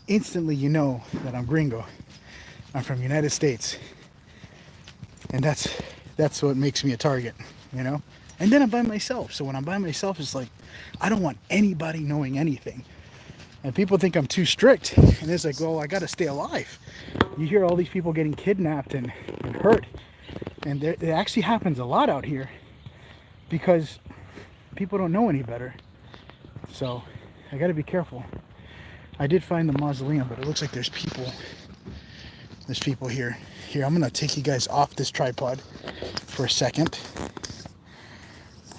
instantly you know that I'm gringo. I'm from the United States. And that's what makes me a target, you know? And then I'm by myself. So when I'm by myself, it's like, I don't want anybody knowing anything. And people think I'm too strict. And it's like, well, I got to stay alive. You hear all these people getting kidnapped and hurt. And it actually happens a lot out here because people don't know any better. So I got to be careful. I did find the mausoleum, but it looks like there's people. There's people here. Here, I'm going to take you guys off this tripod for a second.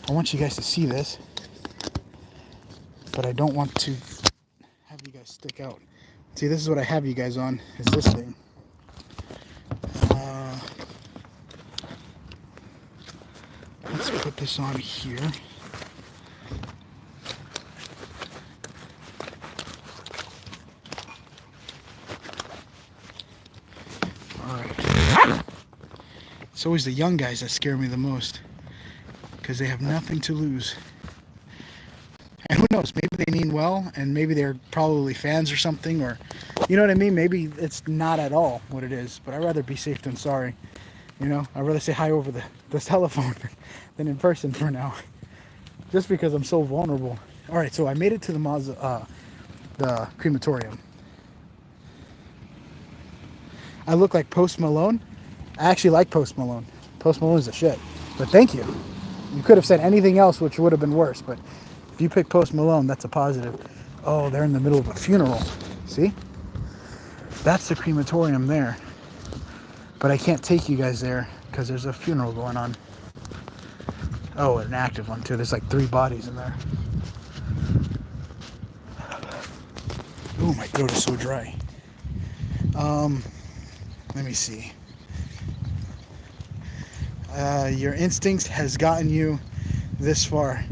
I want you guys to see this, but I don't want to have you guys stick out. See, this is what I have you guys on, is this thing. Let's put this on here. Alright. It's always the young guys that scare me the most, because they have nothing to lose. And who knows, maybe they mean well, and maybe they're probably fans or something, or, you know what I mean? Maybe it's not at all what it is, but I'd rather be safe than sorry. You know, I'd rather say hi over the telephone than in person for now. Just because I'm so vulnerable. All right, so I made it to the crematorium. I look like Post Malone. I actually like Post Malone. Post Malone is a shit. But thank you. You could have said anything else, which would have been worse. But if you pick Post Malone, that's a positive. Oh, they're in the middle of a funeral. See? That's the crematorium there. But I can't take you guys there because there's a funeral going on. Oh, an active one too. There's like 3 bodies in there. Oh, my throat is so dry. Let me see. Your instincts has gotten you this far.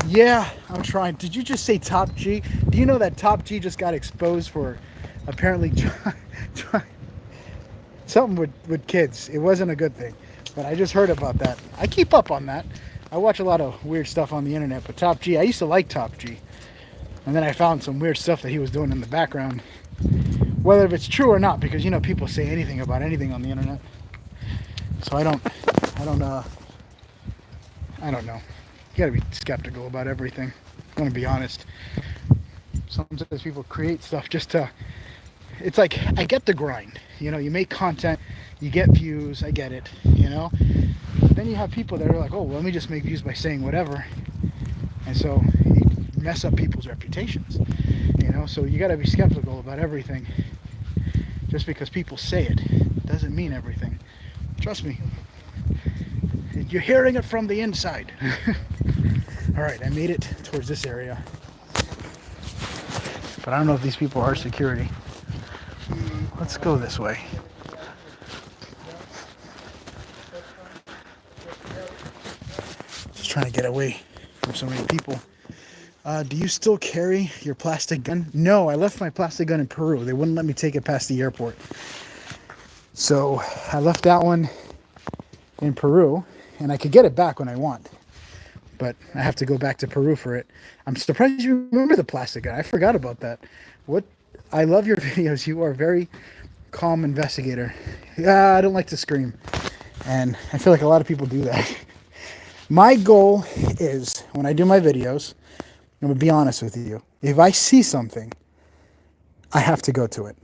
Yeah, I'm trying. Did you just say Top G? Do you know that Top G just got exposed for apparently something with kids? It wasn't a good thing, but I just heard about that. I keep up on that. I watch a lot of weird stuff on the internet, but Top G, I used to like Top G. And then I found some weird stuff that he was doing in the background. Whether if it's true or not, because you know people say anything about anything on the internet. So I don't know. You gotta be skeptical about everything. I'm gonna be honest. Sometimes people create stuff just to, it's like, I get the grind. You know, you make content, you get views, I get it, you know. Then you have people that are like, oh, well, let me just make views by saying whatever. And so you mess up people's reputations, you know. So you gotta be skeptical about everything. Just because people say it doesn't mean everything. Trust me. You're hearing it from the inside. All right, I made it towards this area. But I don't know if these people are security. Let's go this way. Just trying to get away from so many people. Do you still carry your plastic gun? No, I left my plastic gun in Peru. They wouldn't let me take it past the airport. So I left that one in Peru, and I could get it back when I want. But I have to go back to Peru for it. I'm surprised you remember the plastic gun. I forgot about that. I love your videos. You are a very calm investigator. Yeah, I don't like to scream. And I feel like a lot of people do that. My goal is, when I do my videos, I'm going to be honest with you. If I see something, I have to go to it.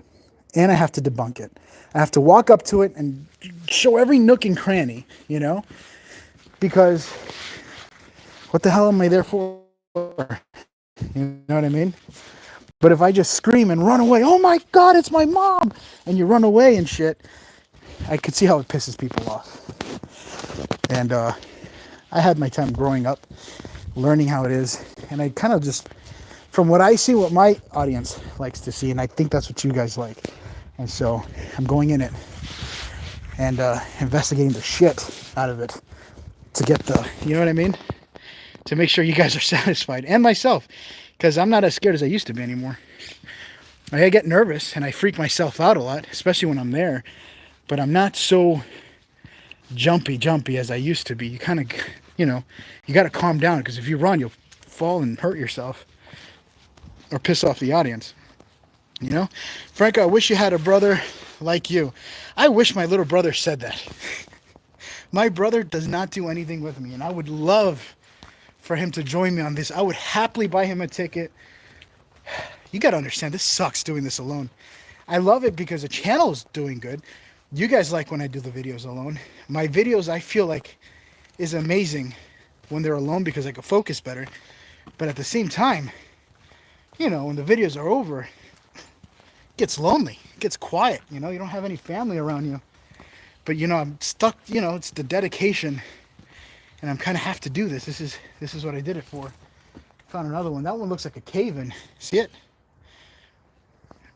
And I have to debunk it. I have to walk up to it and show every nook and cranny, you know? Because what the hell am I there for? You know what I mean? But if I just scream and run away, oh my God, it's my mom! And you run away and shit, I could see how it pisses people off. And I had my time growing up, learning how it is. And I kind of just, from what I see, what my audience likes to see, and I think that's what you guys like. And so I'm going in it and investigating the shit out of it to get the, you know what I mean? To make sure you guys are satisfied, and myself, because I'm not as scared as I used to be anymore. I get nervous and I freak myself out a lot, especially when I'm there, but I'm not so jumpy as I used to be. You kind of, you know, you got to calm down, because if you run, you'll fall and hurt yourself or piss off the audience. You know, Franco, I wish you had a brother like you. I wish my little brother said that. My brother does not do anything with me, and I would love for him to join me on this. I would happily buy him a ticket. You got to understand, this sucks doing this alone. I love it because the channel is doing good. You guys like when I do the videos alone. My videos, I feel like, is amazing when they're alone because I can focus better. But at the same time, you know, when the videos are over, it gets lonely, it gets quiet, you know, you don't have any family around you. But, you know, I'm stuck, you know, it's the dedication, and I'm kind of have to do this. This is what I did it for. Found another one. That one looks like a cave-in. See it?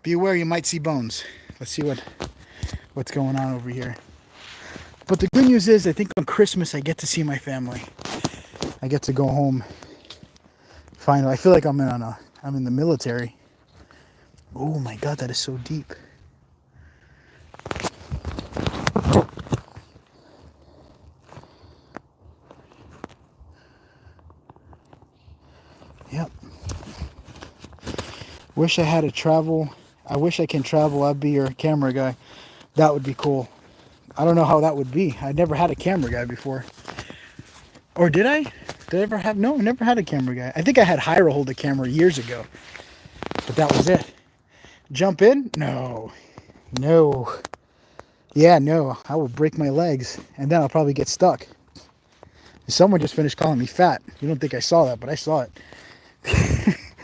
Be aware, you might see bones. Let's see what's going on over here. But the good news is, I think on Christmas I get to see my family. I get to go home. Finally, I feel like I'm in the military. Oh my God, that is so deep. Yep. Wish I had I wish I can travel. I'd be your camera guy. That would be cool. I don't know how that would be. I never had a camera guy before. Or did I? Did I ever have? No, I never had a camera guy. I think I had Hyra hold a camera years ago. But that was it. Jump in? No. No. Yeah, no. I will break my legs. And then I'll probably get stuck. Someone just finished calling me fat. You don't think I saw that, but I saw it.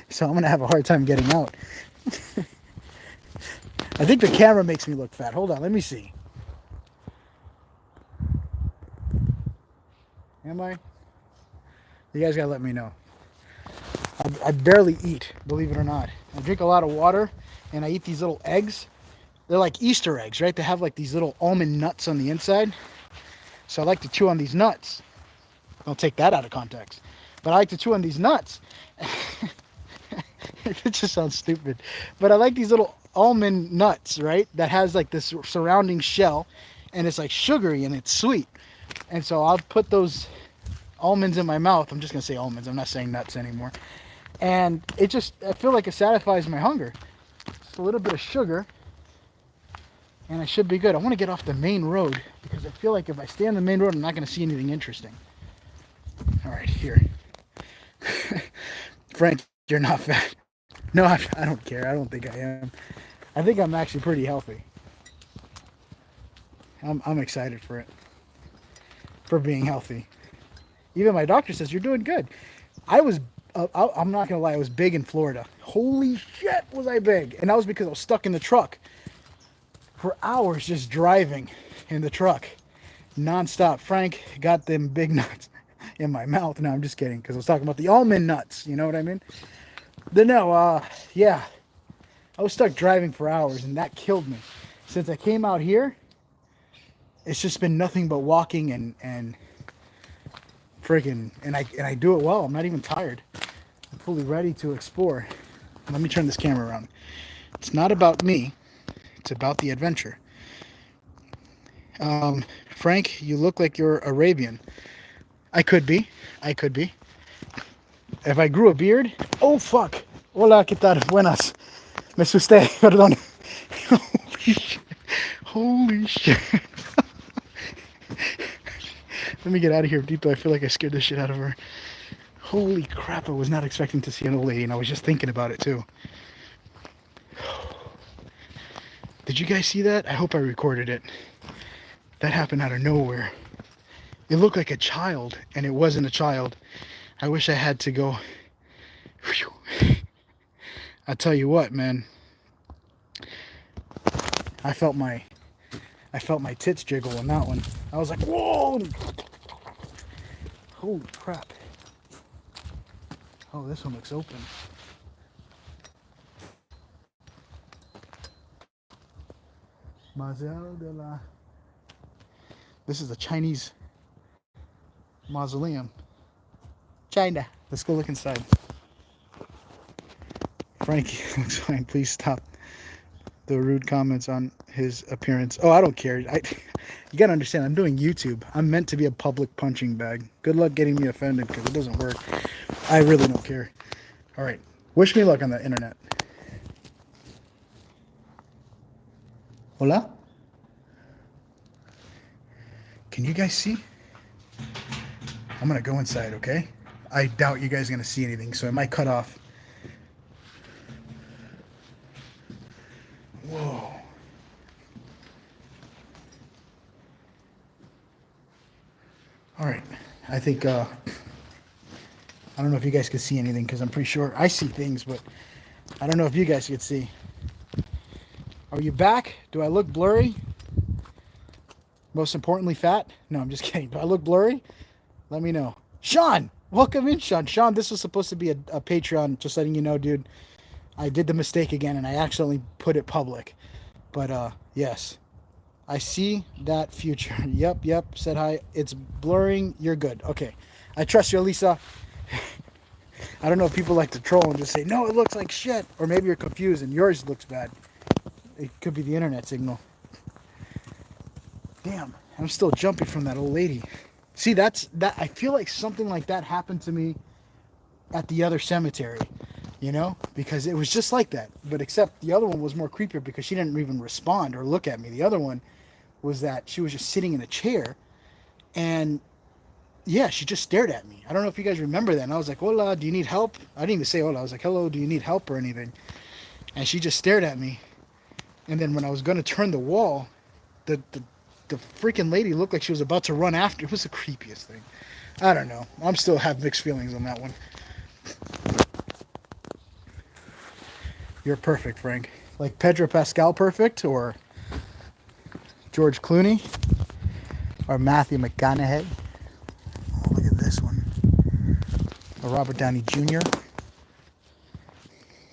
So I'm going to have a hard time getting out. I think the camera makes me look fat. Hold on, let me see. Am I? You guys gotta let me know. I barely eat, believe it or not. I drink a lot of water, and I eat these little eggs. They're like Easter eggs, right? They have like these little almond nuts on the inside. So I like to chew on these nuts. Don't take that out of context. But I like to chew on these nuts. It just sounds stupid. But I like these little almond nuts, right? That has like this surrounding shell, and it's like sugary and it's sweet. And so I'll put those almonds in my mouth. I'm just gonna say almonds. I'm not saying nuts anymore. And it just, I feel like it satisfies my hunger. Just a little bit of sugar, and I should be good. I want to get off the main road because I feel like if I stay on the main road, I'm not gonna see anything interesting. All right, here. Frank, you're not fat. No, I don't care. I don't think I am. I think I'm actually pretty healthy. I'm excited for it. For being healthy. Even my doctor says, you're doing good. I'm not going to lie, I was big in Florida. Holy shit, was I big. And that was because I was stuck in the truck. For hours just driving in the truck. Non-stop. Frank got them big nuts in my mouth. No, I'm just kidding. Because I was talking about the almond nuts. You know what I mean? But no, yeah. I was stuck driving for hours, and that killed me. Since I came out here, it's just been nothing but walking and friggin', and I do it well. I'm not even tired. I'm fully ready to explore. Let me turn this camera around. It's not about me. It's about the adventure. Frank, you look like you're Arabian. I could be. I could be. If I grew a beard... Oh, fuck. Hola, ¿qué tal? Buenas. Me asusté. Perdón. Holy shit. Holy shit. Let me get out of here, Dito. I feel like I scared the shit out of her. Holy crap. I was not expecting to see an old lady, and I was just thinking about it, too. Did you guys see that? I hope I recorded it. That happened out of nowhere. It looked like a child, and it wasn't a child. I wish I had to go. Whew. I tell you what, man. I felt my tits jiggle on that one. I was like, whoa! Holy crap. Oh, this one looks open. This is a Chinese mausoleum. China. Let's go look inside. Frankie looks fine. Please stop the rude comments on his appearance. Oh, I don't care. You gotta understand, I'm doing YouTube. I'm meant to be a public punching bag. Good luck getting me offended because it doesn't work. I really don't care. All right. Wish me luck on the internet. Hola? Can you guys see? I'm gonna go inside, okay? I doubt you guys are gonna see anything, so it might cut off. Whoa. All right. I think, I don't know if you guys can see anything because I'm pretty sure I see things, but I don't know if you guys can see. Are you back? Do I look blurry? Most importantly, fat? No, I'm just kidding. Do I look blurry? Let me know. Sean! Welcome in, Sean. Sean, this was supposed to be a Patreon, just letting you know, dude. I did the mistake again, and I accidentally put it public. But, yes. I see that future. Yep. Said hi. It's blurring. You're good. Okay. I trust you, Elisa. I don't know if people like to troll and just say, no, it looks like shit. Or maybe you're confused and yours looks bad. It could be the internet signal. Damn. I'm still jumping from that old lady. See, that. I feel like something like that happened to me at the other cemetery. You know, because it was just like that, but except the other one was more creepier because she didn't even respond or look at me. The other one, was that she was just sitting in a chair, and yeah, she just stared at me. I don't know if you guys remember that. And I was like, hola, do you need help? I didn't even say hola. I was like, hello, do you need help or anything? And she just stared at me. And then when I was going to turn the wall, the freaking lady looked like she was about to run after. It was the creepiest thing. I don't know. I'm still have mixed feelings on that one. You're perfect, Frank. Like Pedro Pascal perfect, or George Clooney, or Matthew McConaughey. Oh, look at this one. Or Robert Downey Jr.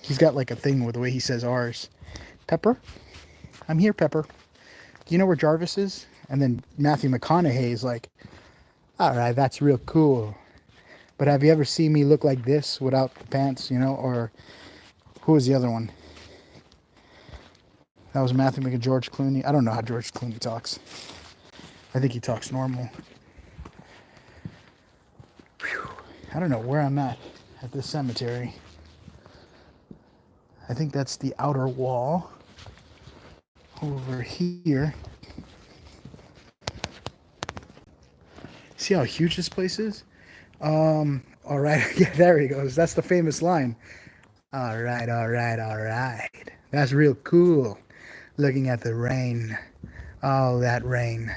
He's got like a thing with the way he says ours. Pepper? I'm here, Pepper. Do you know where Jarvis is? And then Matthew McConaughey is like, all right, that's real cool. But have you ever seen me look like this without the pants, you know? Or who was the other one? That was Matthew McConaughey, George Clooney. I don't know how George Clooney talks. I think he talks normal. Whew. I don't know where I'm at this cemetery. I think that's the outer wall. Over here. See how huge this place is? All right. Yeah, there he goes. That's the famous line. All right, all right, all right. That's real cool. Looking at the rain. Oh, that rain.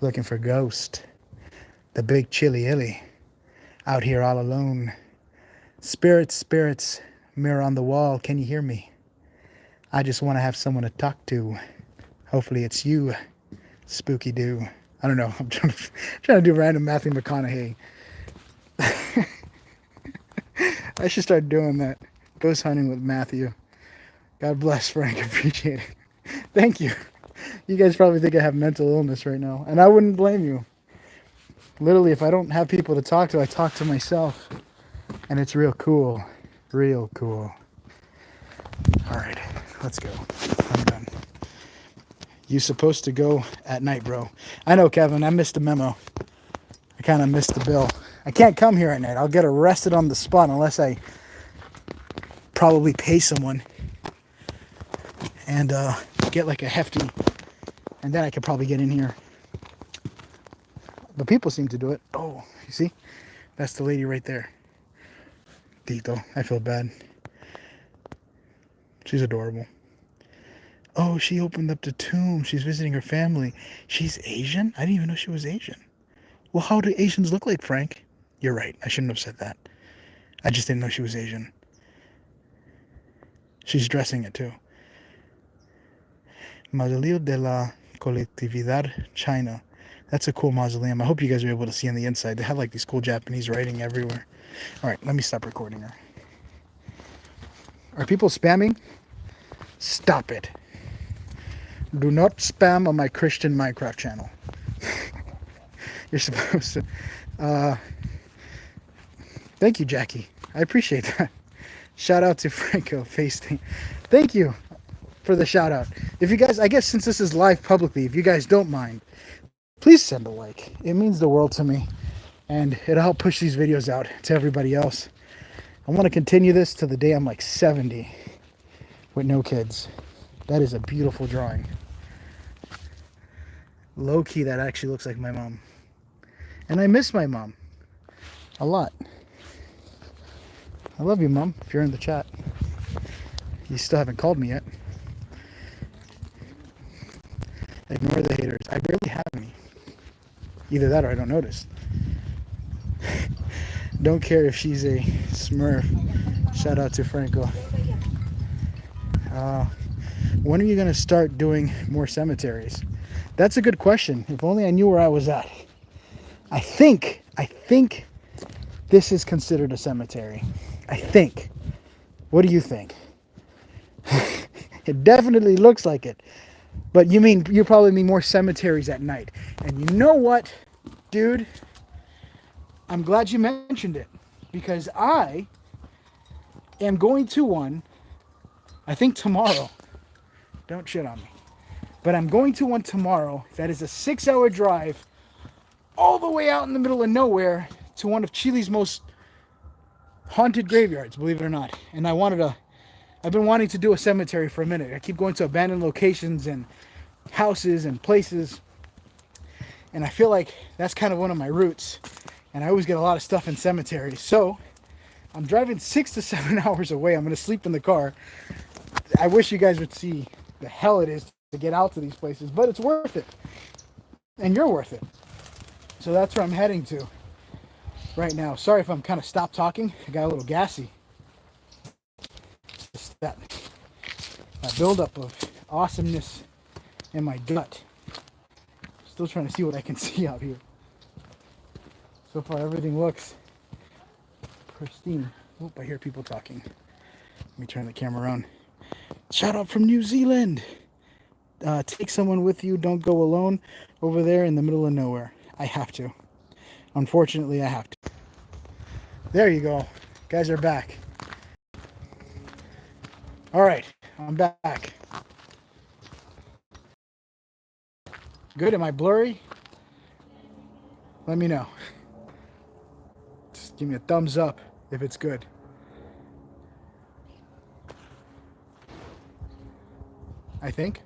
Looking for Ghost. The big chilly illy. Out here all alone. Spirits, spirits. Mirror on the wall. Can you hear me? I just want to have someone to talk to. Hopefully it's you, Spooky Doo. I don't know. I'm trying to do random Matthew McConaughey. I should start doing that. Ghost hunting with Matthew. God bless, Frank. Appreciate it. Thank you. You guys probably think I have mental illness right now, and I wouldn't blame you. Literally, if I don't have people to talk to, I talk to myself, and it's real cool. Real cool. All right, let's go. I'm done. You supposed to go at night, bro. I know, Kevin. I missed the memo. I kind of missed the bill. I can't come here at night. I'll get arrested on the spot unless I probably pay someone and get like a hefty, and then I could probably get in here. But people seem to do it. Oh, you see? That's the lady right there. Tito. I feel bad. She's adorable. Oh, she opened up the tomb. She's visiting her family. She's Asian? I didn't even know she was Asian. Well, how do Asians look like, Frank? You're right. I shouldn't have said that. I just didn't know she was Asian. She's dressing it too. Mausoleum de la Colectividad, China. That's a cool mausoleum. I hope you guys are able to see on the inside. They have like these cool Japanese writing everywhere. All right, let me stop recording her. Are people spamming? Stop it. Do not spam on my Christian Minecraft channel. You're supposed to. Thank you, Jackie. I appreciate that. Shout out to Franco Facing. Thank you for the shout out. If you guys, I guess since this is live publicly, if you guys don't mind, please send a like. It means the world to me, and it'll help push these videos out to everybody else. I want to continue this to the day I'm like 70 with no kids. That is a beautiful drawing. Low key, that actually looks like my mom. And I miss my mom a lot. I love you, Mom, if you're in the chat. You still haven't called me yet. Ignore the haters. I barely have any. Either that or I don't notice. Don't care if she's a smurf. Shout out to Franco. When are you going to start doing more cemeteries? That's a good question. If only I knew where I was at. I think this is considered a cemetery. I think. What do you think? It definitely looks like it. But you probably mean more cemeteries at night. And you know what, dude? I'm glad you mentioned it. Because I am going to one, I think tomorrow. Don't shit on me. But I'm going to one tomorrow that is a 6-hour drive all the way out in the middle of nowhere to one of Chile's most haunted graveyards, believe it or not. And I've been wanting to do a cemetery for a minute. I keep going to abandoned locations and houses and places. And I feel like that's kind of one of my roots. And I always get a lot of stuff in cemeteries. So I'm driving 6 to 7 hours away. I'm going to sleep in the car. I wish you guys would see the hell it is to get out to these places, but it's worth it. And you're worth it. So that's where I'm heading to right now. Sorry if I'm kind of stopped talking. I got a little gassy. Just that buildup of awesomeness in my gut. Still trying to see what I can see out here. So far everything looks pristine. Oop, I hear people talking. Let me turn the camera around. Shout out from New Zealand. Take someone with you. Don't go alone over there in the middle of nowhere. I have to. Unfortunately, I have to. There you go. Guys are back. All right, I'm back. Good? Am I blurry? Let me know. Just give me a thumbs up if it's good. I think.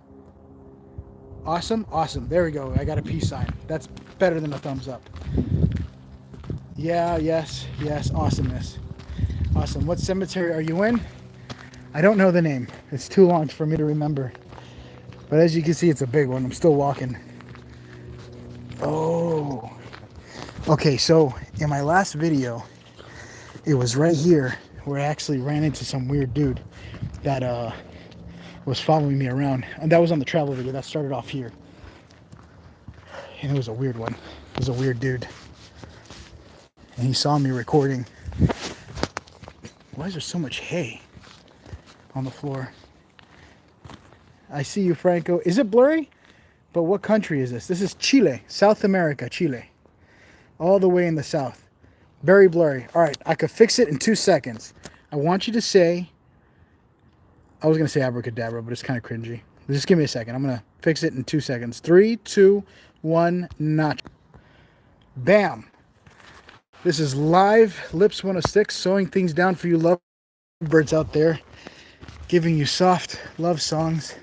Awesome, awesome. There we go. I got a peace sign. That's better than a thumbs up. Yeah, yes, yes. Awesomeness. Awesome. What cemetery are you in? I don't know the name. It's too long for me to remember. But as you can see, it's a big one. I'm still walking. Oh. Okay, so in my last video, it was right here where I actually ran into some weird dude that was following me around. And that was on the travel video. That started off here. And it was a weird one. It was a weird dude. And he saw me recording. Why is there so much hay on the floor? I see you, Franco. Is it blurry? But what country is this? This is Chile, South America, Chile. All the way in the south. Very blurry. All right, I could fix it in 2 seconds. I want you to say, I was going to say abracadabra, but it's kind of cringy. Just give me a second. I'm going to fix it in 2 seconds. 3, 2, 1, notch. Bam. This is live Lips 106, sewing things down for you lovebirds out there. Giving you soft love songs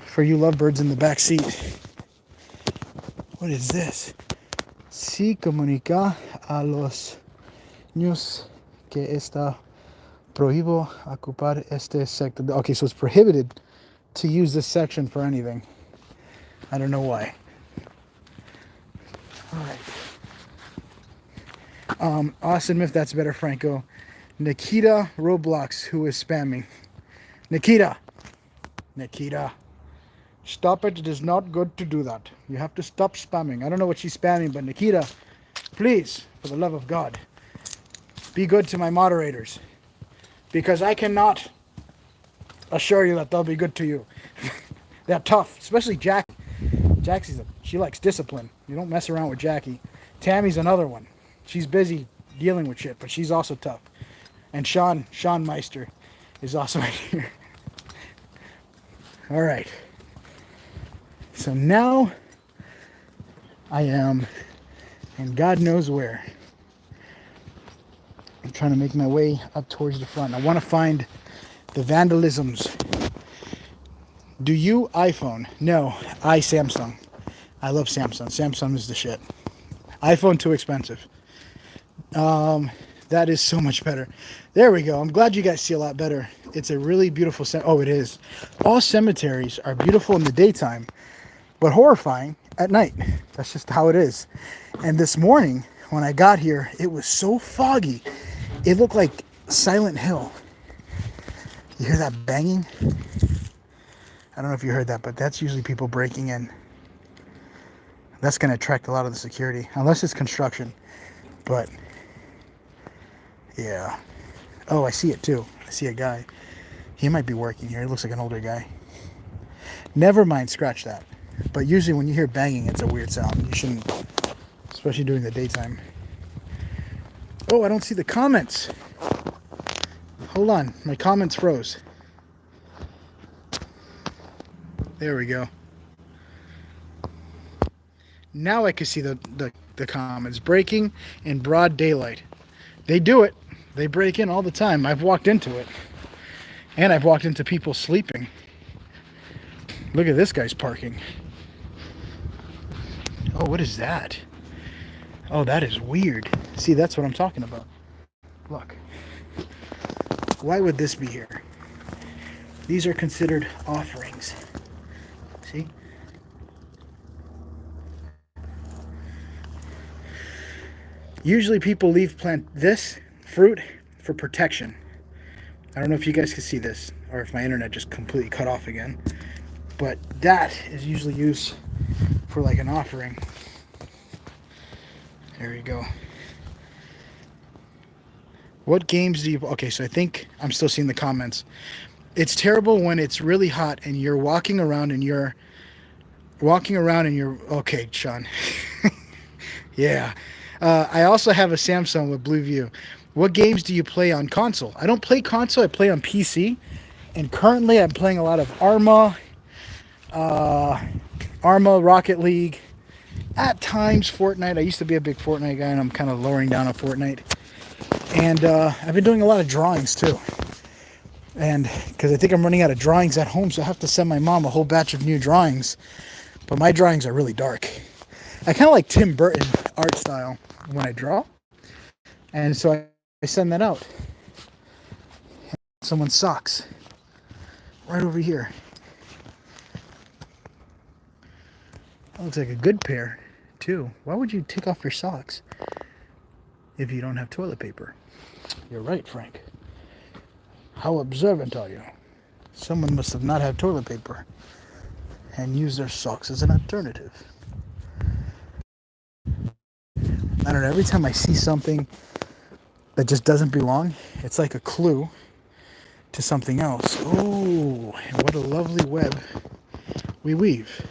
for you lovebirds in the back seat. What is this? Sí comunica a los niños que está prohibido ocupar este sector. Okay, so it's prohibited to use this section for anything. I don't know why. All right. Awesome if that's better, Franco. Nikita Roblox, who is spamming. Nikita, stop it. It is not good to do that. You have to stop spamming. I don't know what she's spamming, but Nikita, please, for the love of God, be good to my moderators, because I cannot assure you that they'll be good to you. They're tough, especially Jackie. She likes discipline. You don't mess around with Jackie. Tammy's another one. She's busy dealing with shit, but she's also tough. And Sean Meister is also right here. All right. So now I am in God knows where. I'm trying to make my way up towards the front. I want to find the vandalisms. Do you iPhone? No, I Samsung. I love Samsung. Samsung is the shit. iPhone too expensive. That is so much better. There we go. I'm glad you guys see a lot better. It's a really beautiful oh, it is. All cemeteries are beautiful in the daytime, but horrifying at night. That's just how it is. And this morning, when I got here, it was so foggy. It looked like Silent Hill. You hear that banging? I don't know if you heard that, but that's usually people breaking in. That's going to attract a lot of the security, unless it's construction. But yeah. Oh, I see it too. I see a guy. He might be working here. He looks like an older guy. Never mind, scratch that. But usually when you hear banging, it's a weird sound. You shouldn't, especially during the daytime. Oh, I don't see the comments. Hold on, my comments froze. There we go. Now I can see the comments. Breaking in broad daylight. They do it. They break in all the time. I've walked into it. And I've walked into people sleeping. Look at this guy's parking. Oh, what is that? Oh, that is weird. See, that's what I'm talking about. Look. Why would this be here? These are considered offerings. See? Usually people leave plant this fruit for protection. I don't know if you guys can see this or if my internet just completely cut off again. But that is usually used for like an offering. There you go. What games do you... Okay, so I think I'm still seeing the comments. It's terrible when it's really hot and you're walking around and you're... Okay, Sean. Yeah. I also have a Samsung with Blue View. What games do you play on console? I don't play console. I play on PC. And currently I'm playing a lot of Arma, Rocket League. At times, Fortnite. I used to be a big Fortnite guy, and I'm kind of lowering down on Fortnite. And I've been doing a lot of drawings, too. And because I think I'm running out of drawings at home, so I have to send my mom a whole batch of new drawings. But my drawings are really dark. I kind of like Tim Burton art style when I draw. And so I send that out. Someone's socks. Right over here. That looks like a good pair, too. Why would you take off your socks if you don't have toilet paper? You're right, Frank. How observant are you? Someone must have not had toilet paper and used their socks as an alternative. I don't know, every time I see something that just doesn't belong, it's like a clue to something else. Oh, what a lovely web we weave.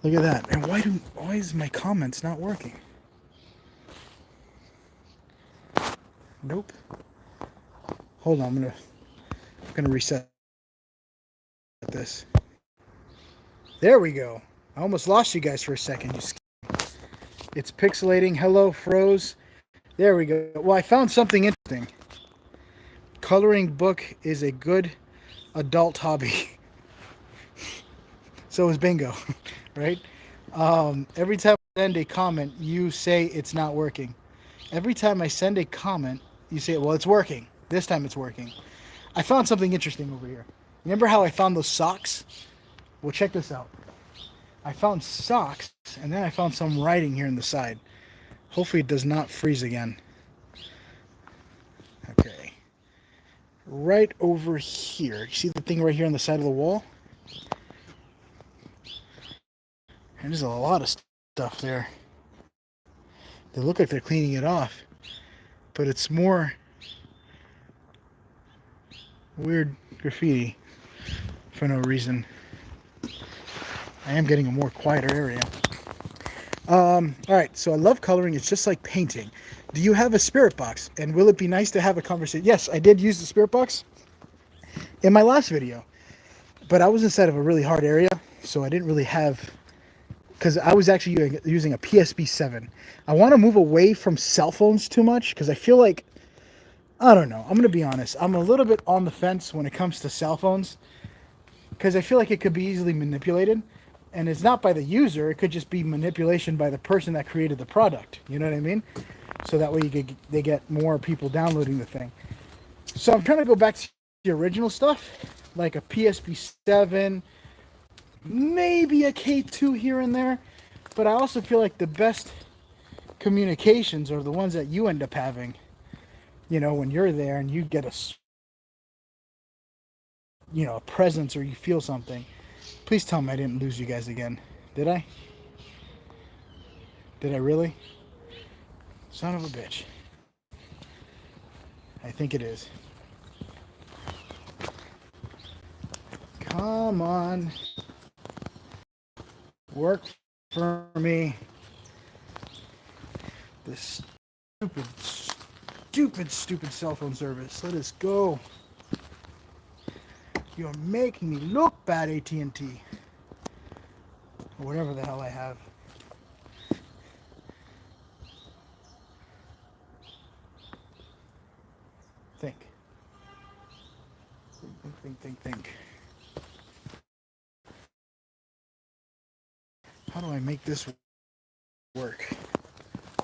Look at that. And why is my comments not working? Nope. Hold on, I'm gonna reset this. There we go. I almost lost you guys for a second. It's pixelating. Hello, froze. There we go. Well, I found something interesting. Coloring book is a good adult hobby. So is bingo, right? Every time I send a comment, you say it's not working. Every time I send a comment, you say, well, it's working. This time it's working. I found something interesting over here. Remember how I found those socks? Well, check this out. I found socks, and then I found some writing here on the side. Hopefully it does not freeze again. Okay. Right over here. You see the thing right here on the side of the wall? And there's a lot of stuff there. They look like they're cleaning it off. But it's more weird graffiti for no reason. I am getting a more quieter area. Alright, so I love coloring. It's just like painting. Do you have a spirit box? And will it be nice to have a conversation? Yes, I did use the spirit box in my last video. But I was inside of a really hard area, so I didn't really have... Because I was actually using a PSP 7. I want to move away from cell phones too much, because I feel like... I don't know. I'm going to be honest. I'm a little bit on the fence when it comes to cell phones. Because I feel like it could be easily manipulated. And it's not by the user. It could just be manipulation by the person that created the product. You know what I mean? So that way they get more people downloading the thing. So I'm trying to go back to the original stuff. Like a PSP 7. Maybe a K2 here and there. But I also feel like the best communications are the ones that you end up having. You know, when you're there and you get a presence or you feel something. Please tell me I didn't lose you guys again. Did I? Did I really? Son of a bitch. I think it is. Come on. Work for me. This stupid cell phone service. Let us go. You're making me look bad, AT&T. Or whatever the hell I have. Think. Think. do I make this work?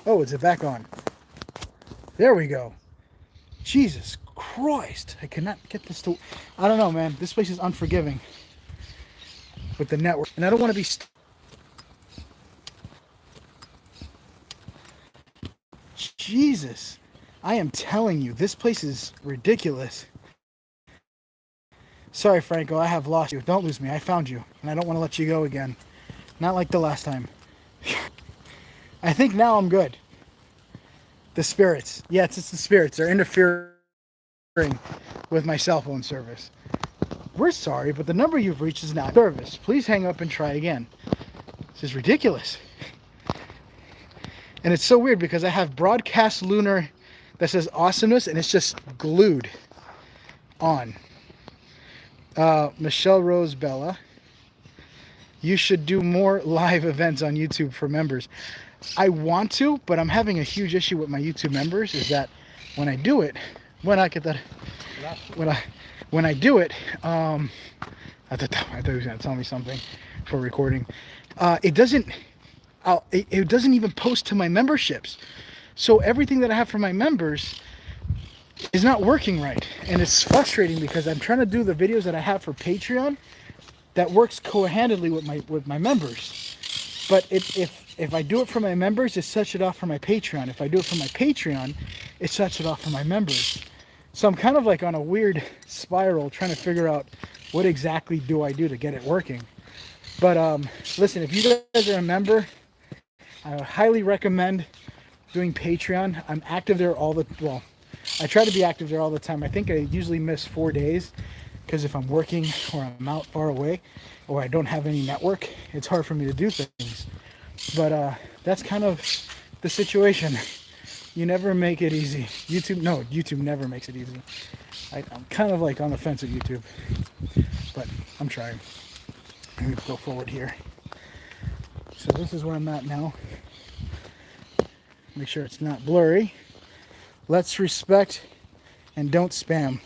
Oh, is it back on? There we go. Jesus Christ. I cannot get this to... I don't know, man. This place is unforgiving with the network. And I don't want to be... Jesus. I am telling you, this place is ridiculous. Sorry, Franco, I have lost you. Don't lose me. I found you, and I don't want to let you go again. Not like the last time. I think now I'm good. The spirits. Yeah, it's the spirits. They're interfering with my cell phone service. We're sorry, but the number you've reached is not service. Please hang up and try again. This is ridiculous. And it's so weird because I have broadcast lunar that says awesomeness, and it's just glued on. Michelle Rose Bella. You should do more live events on YouTube for members. I want to, but I'm having a huge issue with my YouTube members is that when I do it, when I do it, I thought he was gonna tell me something for recording. It doesn't even post to my memberships. So everything that I have for my members is not working right. And it's frustrating because I'm trying to do the videos that I have for Patreon that works co-handedly with my members. But if I do it for my members, it sets it off for my Patreon. If I do it for my Patreon, it sets it off for my members. So I'm kind of like on a weird spiral trying to figure out what exactly do I do to get it working. But listen, if you guys are a member, I highly recommend doing Patreon. I'm active there I try to be active there all the time. I think I usually miss 4 days because if I'm working or I'm out far away or I don't have any network, it's hard for me to do things. But that's kind of the situation. You never make it easy. YouTube never makes it easy. I'm kind of like on the fence with YouTube, but I'm trying. Let me go forward here. So this is where I'm at now. Make sure it's not blurry. Let's respect and don't spam.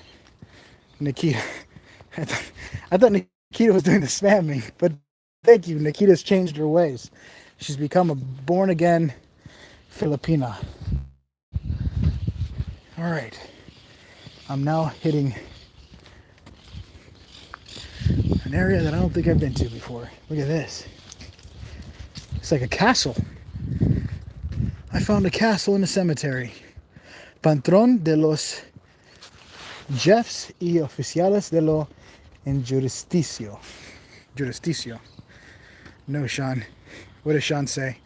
Nikita. I thought Nikita was doing the spamming, but thank you. Nikita's changed her ways. She's become a born-again Filipina. All right. I'm now hitting an area that I don't think I've been to before. Look at this. It's like a castle. I found a castle in a cemetery. Patrón de los jefes y oficiales de lo en jurisdicio. Jurisdicio. No, Sean. What does Sean say?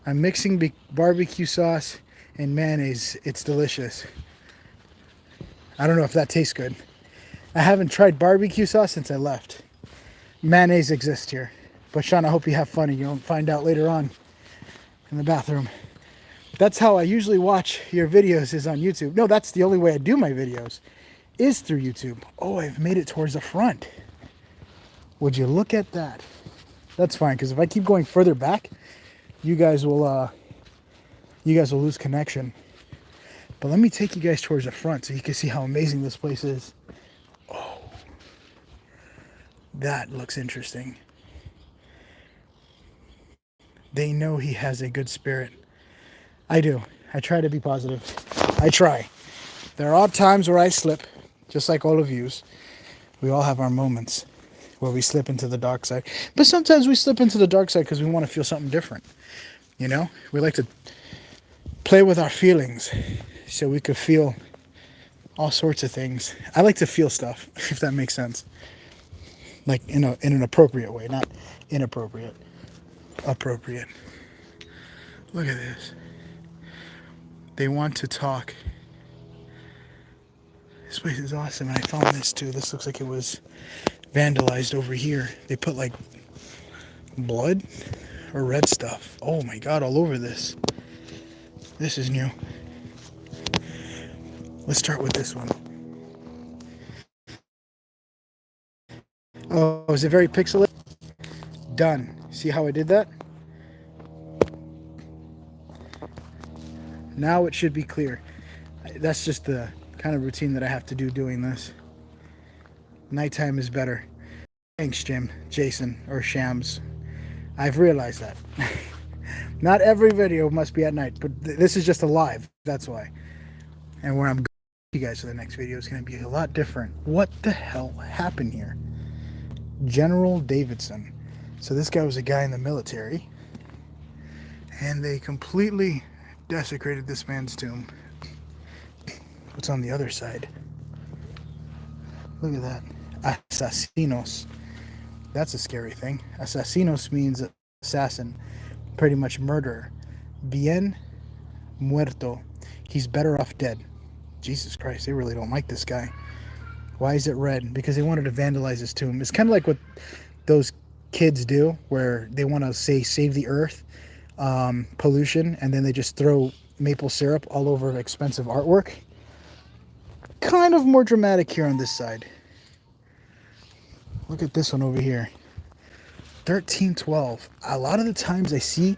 I'm mixing barbecue sauce and mayonnaise. It's delicious. I don't know if that tastes good. I haven't tried barbecue sauce since I left. Mayonnaise exists here. But Sean, I hope you have fun and you don't find out later on in the bathroom. That's how I usually watch your videos, is on YouTube. No, that's the only way I do my videos, is through YouTube. Oh, I've made it towards the front. Would you look at that? That's fine, because if I keep going further back, you guys will lose connection. But let me take you guys towards the front so you can see how amazing this place is. Oh, that looks interesting. They know he has a good spirit. I do. I try to be positive. I try. There are times where I slip, just like all of yous. We all have our moments where we slip into the dark side. But sometimes we slip into the dark side because we want to feel something different. You know? We like to play with our feelings so we could feel all sorts of things. I like to feel stuff, if that makes sense. Like in an appropriate way, not inappropriate. Appropriate. Look at this. They want to talk. This place is awesome, and I found this too. This looks like it was vandalized over here. They put like blood or red stuff. Oh my god, all over this. This is new. Let's start with this one. Oh, is it very pixelated? Done. See how I did that? Now it should be clear. That's just the kind of routine that I have to do doing this. Nighttime is better. Thanks, Jim, Jason, or Shams. I've realized that. Not every video must be at night, but this is just a live. That's why. And where I'm going you guys for the next video is going to be a lot different. What the hell happened here? General Davidson. So this guy was a guy in the military, and they completely desecrated this man's tomb. What's on the other side? Look at that. Asesinos. That's a scary thing. Asesinos means assassin, pretty much murderer. Bien muerto. He's better off dead. Jesus Christ, they really don't like this guy. Why is it red? Because they wanted to vandalize his tomb. It's kind of like what those kids do, where they want to say save the earth, pollution, and then they just throw maple syrup all over expensive artwork. Kind of more dramatic here on this side. Look at this one over here. 1312. A lot of the times I see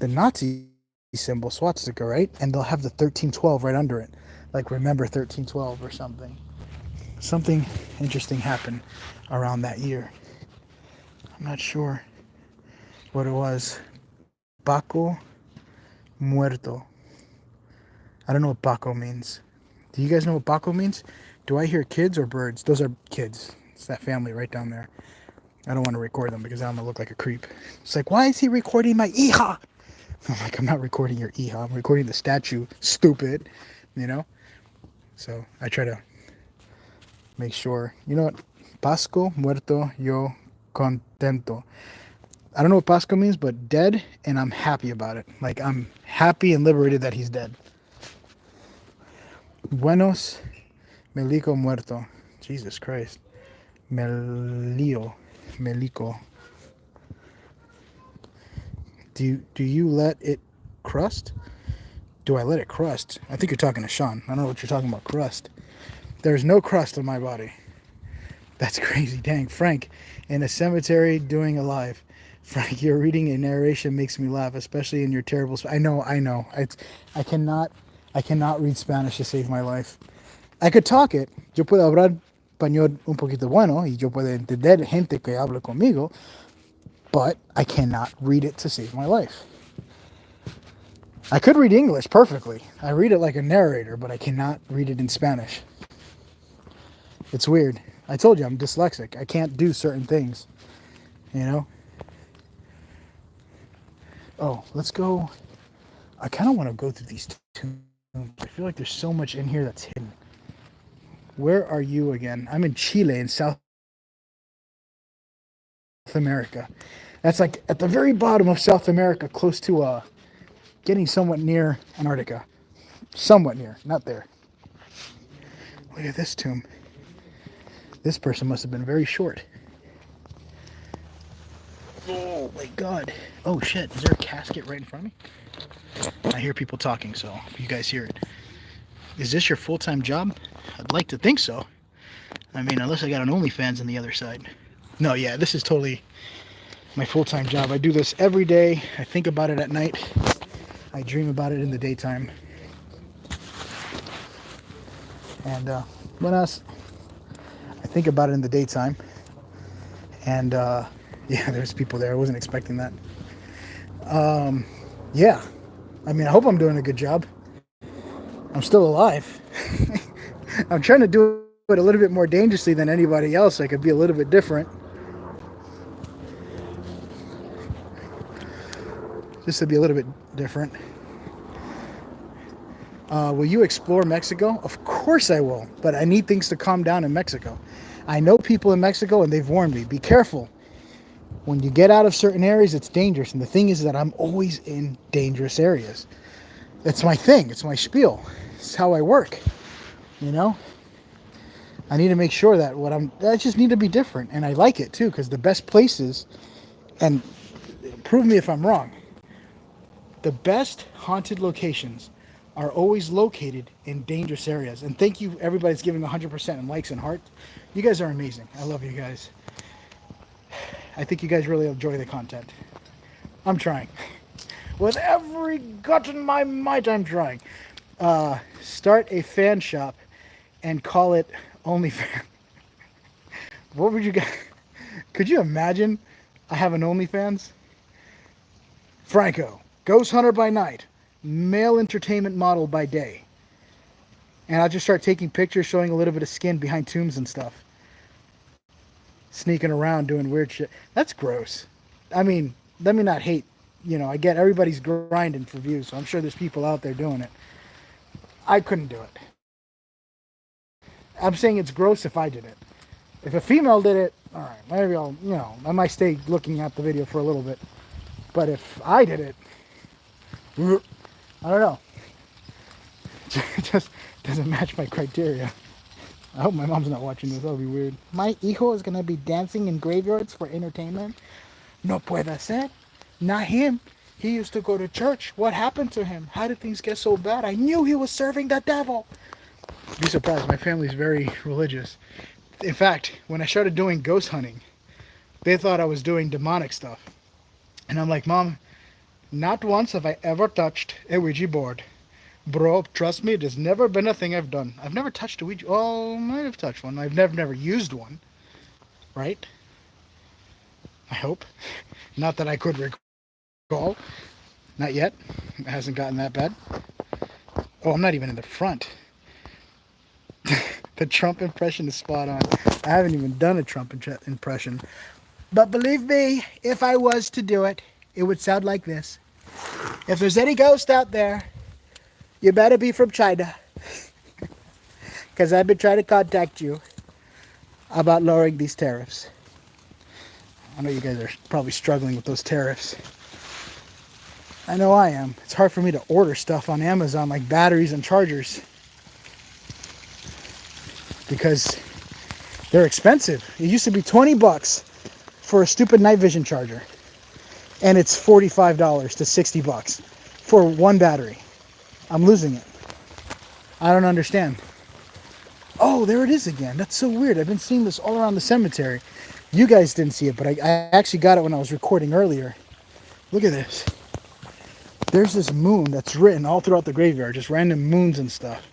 the Nazi symbol, swastika, right? And they'll have the 1312 right under it. Like remember 1312 or something. Something interesting happened around that year. I'm not sure what it was. Paco muerto. I don't know what Paco means. Do you guys know what Paco means? Do I hear kids or birds? Those are kids. It's that family right down there. I don't want to record them because I'm going to look like a creep. It's like, why is he recording my hija? I'm like, I'm not recording your hija. I'm recording the statue. Stupid. You know? So I try to make sure. You know what? Pasco muerto yo contento. I don't know what Pasco means, but dead, and I'm happy about it. Like, I'm happy and liberated that he's dead. Buenos Melico muerto. Jesus Christ. Melico. Do you let it crust? Do I let it crust? I think you're talking to Sean. I don't know what you're talking about, crust. There's no crust on my body. That's crazy. Dang, Frank, in a cemetery doing a live. Frank, your reading a narration makes me laugh, especially in your terrible... I know. I cannot read Spanish to save my life. I could talk it. Yo puedo hablar español un poquito bueno, y yo puedo entender gente que habla conmigo, but I cannot read it to save my life. I could read English perfectly. I read it like a narrator, but I cannot read it in Spanish. It's weird. I told you I'm dyslexic. I can't do certain things, you know? Oh, let's go. I kind of want to go through these tombs. I feel like there's so much in here that's hidden. Where are you again? I'm in Chile in South America. That's like at the very bottom of South America, close to getting somewhat near Antarctica. Somewhat near, not there. Look at this tomb. This person must have been very short. Oh my God. Oh shit, is there a casket right in front of me? I hear people talking, so if you guys hear it. Is this your full-time job? I'd like to think so. I mean, unless I got an OnlyFans on the other side. No, yeah, this is totally my full-time job. I do this every day. I think about it at night. I dream about it in the daytime. And what else? I think about it in the daytime. And yeah, there's people there. I wasn't expecting that. Yeah. I mean, I hope I'm doing a good job. I'm still alive. I'm trying to do it a little bit more dangerously than anybody else. I could be a little bit different. Just to be a little bit different. Will you explore Mexico? Of course I will. But I need things to calm down in Mexico. I know people in Mexico and they've warned me. Be careful. When you get out of certain areas, it's dangerous. And the thing is that I'm always in dangerous areas. It's my thing. It's my spiel. It's how I work. You know? I need to make sure that I just need to be different. And I like it too, because the best places, and prove me if I'm wrong, the best haunted locations are always located in dangerous areas. And thank you, everybody's giving 100% in likes and hearts. You guys are amazing. I love you guys. I think you guys really enjoy the content. I'm trying. With every gut in my might, I'm trying. Start a fan shop and call it OnlyFans. What would you guys... Could you imagine I have an OnlyFans? Franko, ghost hunter by night, male entertainment model by day. And I'll just start taking pictures showing a little bit of skin behind tombs and stuff. Sneaking around doing weird shit. That's gross. I mean, let me not hate. You know, I get everybody's grinding for views, so I'm sure there's people out there doing it. I couldn't do it. I'm saying it's gross if I did it. If a female did it, all right, maybe I'll, you know, I might stay looking at the video for a little bit. But if I did it, I don't know. It just doesn't match my criteria. I hope my mom's not watching this. That'll be weird. My hijo is gonna be dancing in graveyards for entertainment. No puede ser. Not him. He used to go to church. What happened to him? How did things get so bad? I knew he was serving the devil. Be surprised. My family's very religious. In fact, when I started doing ghost hunting, they thought I was doing demonic stuff. And I'm like, Mom, not once have I ever touched a Ouija board. Bro, trust me, it has never been a thing I've done. I've never touched a Ouija. Oh, I might have touched one. I've never used one. Right? I hope. Not that I could recall. Not yet. It hasn't gotten that bad. Oh, I'm not even in the front. The Trump impression is spot on. I haven't even done a Trump impression. But believe me, if I was to do it, it would sound like this. If there's any ghost out there, you better be from China. Because I've been trying to contact you about lowering these tariffs. I know you guys are probably struggling with those tariffs. I know I am. It's hard for me to order stuff on Amazon like batteries and chargers. Because they're expensive. It used to be 20 bucks for a stupid night vision charger. And it's $45 to 60 bucks for one battery. I'm losing it. I don't understand. Oh, there it is again. That's so weird. I've been seeing this all around the cemetery. You guys didn't see it, but I actually got it when I was recording earlier. Look at this. There's this moon that's written all throughout the graveyard, just random moons and stuff.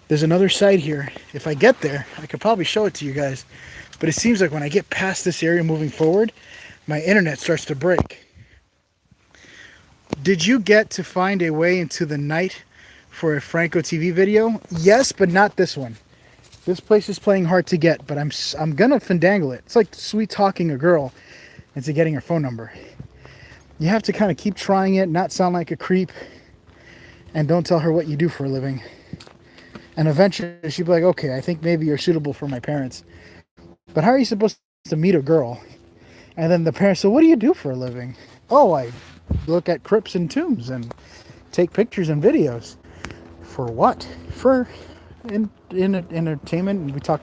There's another site here. If I get there, I could probably show it to you guys. But it seems like when I get past this area moving forward, my internet starts to break. Did you get to find a way into the night for a Franco TV video? Yes, but not this one. This place is playing hard to get, but I'm gonna fandangle it. It's like sweet talking a girl into getting her phone number. You have to kind of keep trying it, not sound like a creep, and don't tell her what you do for a living. And eventually she'll be like, okay, I think maybe you're suitable for my parents. But how are you supposed to meet a girl? And then the parents say, what do you do for a living? Oh, I look at crypts and tombs and take pictures and videos. For what? For entertainment. We talk,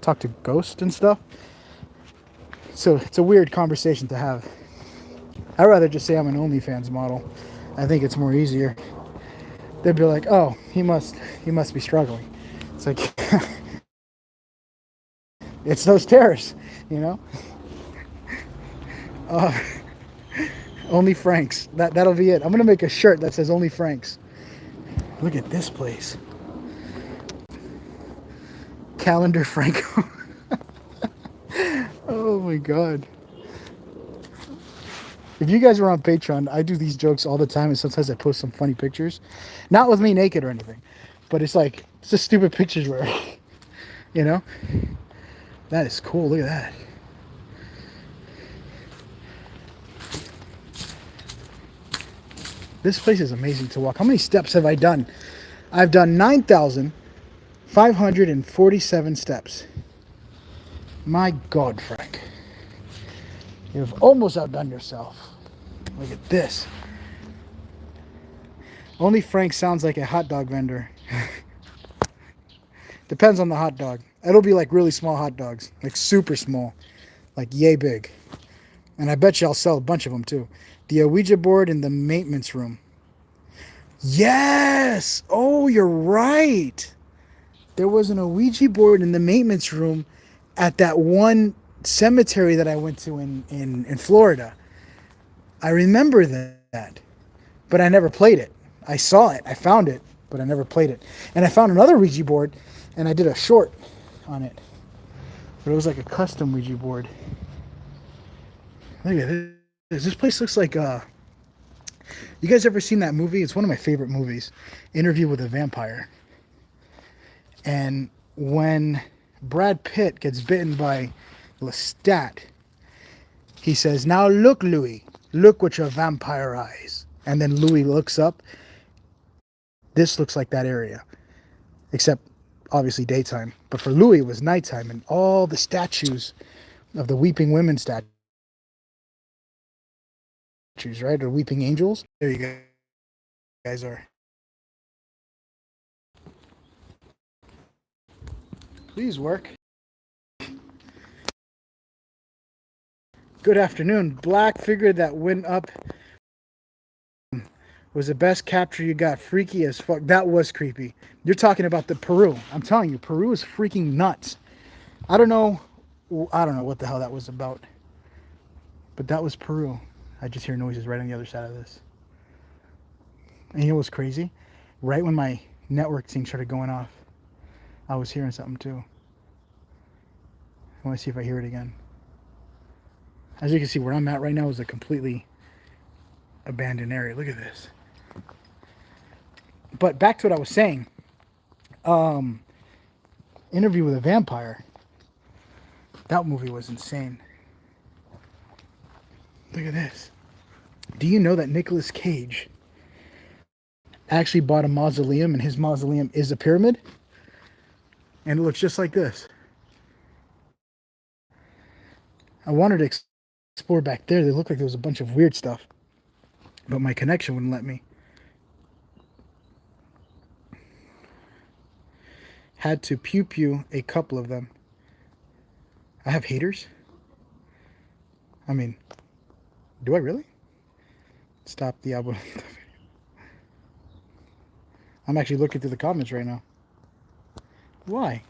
talk to ghosts and stuff. So it's a weird conversation to have. I'd rather just say I'm an OnlyFans model. I think it's more easier. They'd be like, oh, he must be struggling. It's like, it's those terrorists, Only Franks. That'll be it. I'm gonna make a shirt that says Only Franks. Look at this place. Calendar Franco. Oh my god. If you guys were on Patreon, I do these jokes all the time, and sometimes I post some funny pictures. Not with me naked or anything, but it's just stupid pictures where, That is cool. Look at that. This place is amazing to walk. How many steps have I done? I've done 9,547 steps. My God, Frank. You've almost outdone yourself. Look at this. Only Frank sounds like a hot dog vendor. Depends on the hot dog. It'll be like really small hot dogs. Like super small. Like yay big. And I bet you I'll sell a bunch of them too. The Ouija board in the maintenance room. Yes! Oh, you're right. There was an Ouija board in the maintenance room at that one cemetery that I went to in Florida. I remember that. But I never played it. I saw it. I found it. But I never played it. And I found another Ouija board. And I did a short on it. But it was like a custom Ouija board. Look at this. This place looks like You guys ever seen that movie? It's one of my favorite movies, Interview with a Vampire. And when Brad Pitt gets bitten by Lestat, he says, "Now look, Louis, look with your vampire eyes." And then Louis looks up. This looks like that area, except obviously daytime. But for Louis, it was nighttime, and all the statues of the weeping women statues, right, or weeping angels. There you guys are. Please work. Good afternoon. Black figure that went up was the best capture you got. Freaky as fuck. That was creepy. You're talking about the Peru. I'm telling you, Peru is freaking nuts. I don't know what the hell that was about. But that was Peru. I just hear noises right on the other side of this. And you know what's crazy? Right when my network thing started going off, I was hearing something too. I want to see if I hear it again. As you can see, where I'm at right now is a completely abandoned area. Look at this. But back to what I was saying. Interview with a Vampire. That movie was insane. Look at this. Do you know that Nicolas Cage actually bought a mausoleum, and his mausoleum is a pyramid? And it looks just like this. I wanted to explore back there. They looked like there was a bunch of weird stuff, but my connection wouldn't let me. Had to pew a couple of them. I have haters? I mean, do I really? Stop the album. I'm actually looking through the comments right now. Why?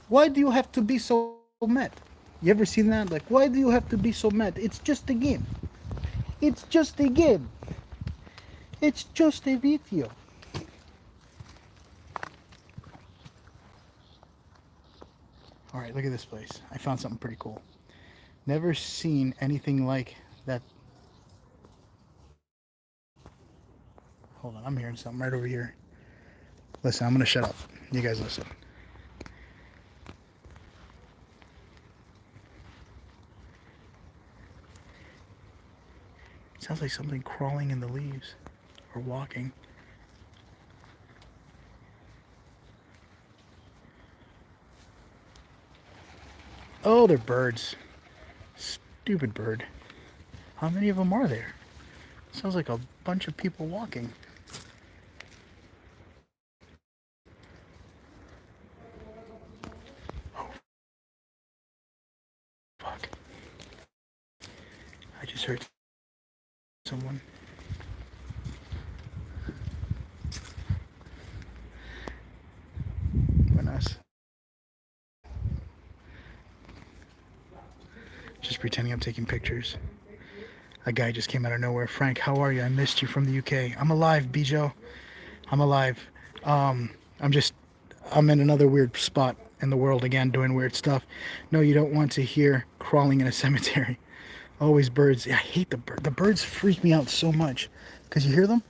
Why do you have to be so mad? You ever seen that? Like, why do you have to be so mad? It's just a game. It's just a game. It's just a video. Alright, look at this place. I found something pretty cool. Never seen anything like that. Hold on, I'm hearing something right over here. Listen, I'm going to shut up. You guys listen. Sounds like something crawling in the leaves or walking. Oh, they're birds. Stupid bird. How many of them are there? Sounds like a bunch of people walking. Oh. Fuck. I just heard someone. Buenas. Just pretending I'm taking pictures. A guy just came out of nowhere. Frank, how are you? I missed you from the UK. I'm alive, Bijo. I'm alive. I'm in another weird spot in the world again, doing weird stuff. No, you don't want to hear crawling in a cemetery. Always birds. I hate the birds. The birds freak me out so much. Because you hear them?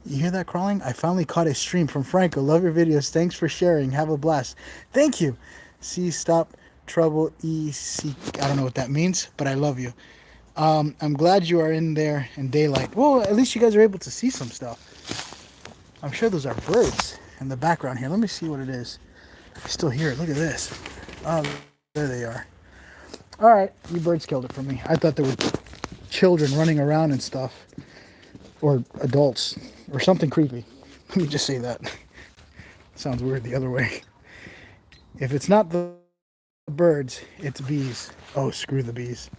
You hear that crawling? I finally caught a stream from Franco. Love your videos. Thanks for sharing. Have a blast. Thank you. See, stop, trouble, E-C. I don't know what that means, but I love you. I'm glad you are in there in daylight. Well, at least you guys are able to see some stuff. I'm sure those are birds in the background here. Let me see what it is. I still hear it. Look at this. Oh, there they are. All right, you birds killed it for me. I thought there were children running around and stuff, or adults, or something creepy. Let me just say that. Sounds weird the other way. If it's not the birds, it's bees. Oh, screw the bees.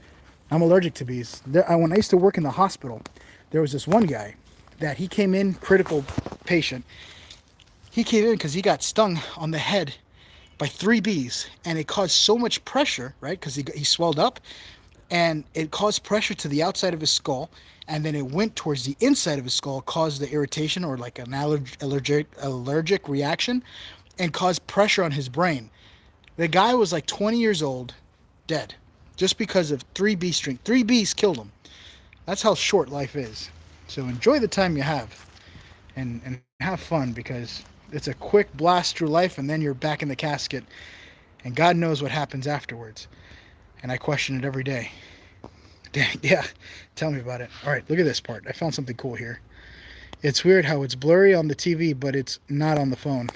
I'm allergic to bees. When I used to work in the hospital, there was this one guy that he came in, critical patient. He came in because he got stung on the head by 3 bees, and it caused so much pressure, right? Because he swelled up, and it caused pressure to the outside of his skull, and then it went towards the inside of his skull, caused the irritation or like an allergic reaction, and caused pressure on his brain. The guy was like 20 years old, dead, just because of 3 bee sting. 3 bees killed him. That's how short life is. So enjoy the time you have, and have fun, because it's a quick blast through life, and then you're back in the casket, and God knows what happens afterwards. And I question it every day. Yeah, tell me about it. All right, look at this part. I found something cool here. It's weird how it's blurry on the TV, but it's not on the phone.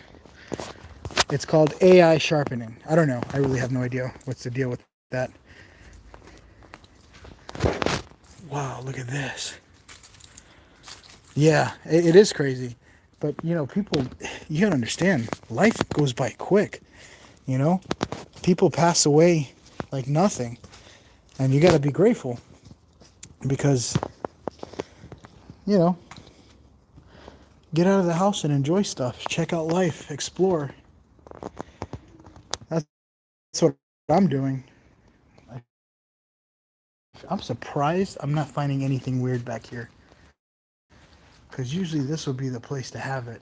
It's called AI sharpening. I don't know. I really have no idea what's the deal with that. Wow, look at this. Yeah, it is crazy. But, you know, people, you gotta understand, life goes by quick. You know, people pass away like nothing. And you gotta be grateful. Because, you know, get out of the house and enjoy stuff. Check out life. Explore. That's what I'm doing. I'm surprised I'm not finding anything weird back here. Because usually this would be the place to have it.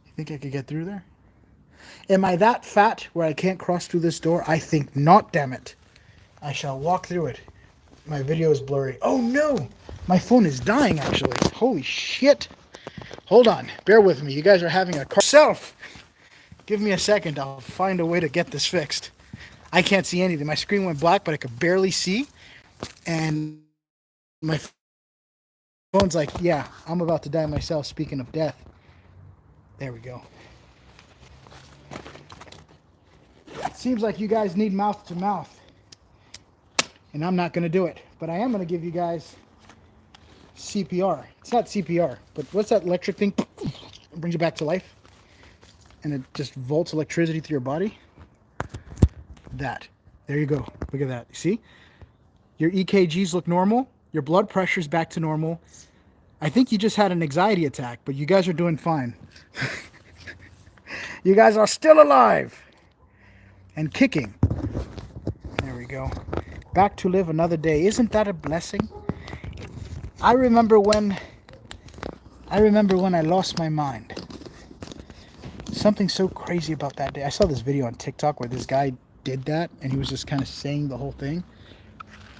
You think I could get through there? Am I that fat where I can't cross through this door? I think not, damn it. I shall walk through it. My video is blurry. Oh no! My phone is dying, actually. Holy shit. Hold on. Bear with me. You guys are having a car. Self! Give me a second. I'll find a way to get this fixed. I can't see anything. My screen went black, but I could barely see. And my phone's like, yeah, I'm about to die myself, speaking of death. There we go. It seems like you guys need mouth to mouth. And I'm not going to do it. But I am going to give you guys CPR. It's not CPR, but what's that electric thing? It brings you back to life. And it just volts electricity through your body. That. There you go. Look at that. You see? Your EKGs look normal. Your blood pressure's back to normal. I think you just had an anxiety attack, but you guys are doing fine. You guys are still alive. And kicking. There we go. Back to live another day. Isn't that a blessing? I remember when I lost my mind. Something so crazy about that day. I saw this video on TikTok where this guy did that, and he was just kind of saying the whole thing.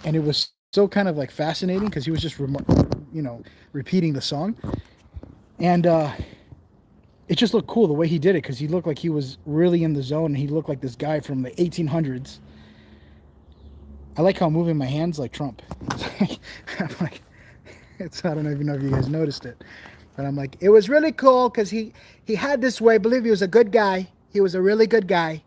And it was so kind of like fascinating because he was just, repeating the song. And it just looked cool the way he did it, because he looked like he was really in the zone, and he looked like this guy from the 1800s. I like how I'm moving my hands like Trump. I'm like, I don't even know if you guys noticed it, but I'm like, it was really cool because he had this way. I believe he was a good guy. He was a really good guy.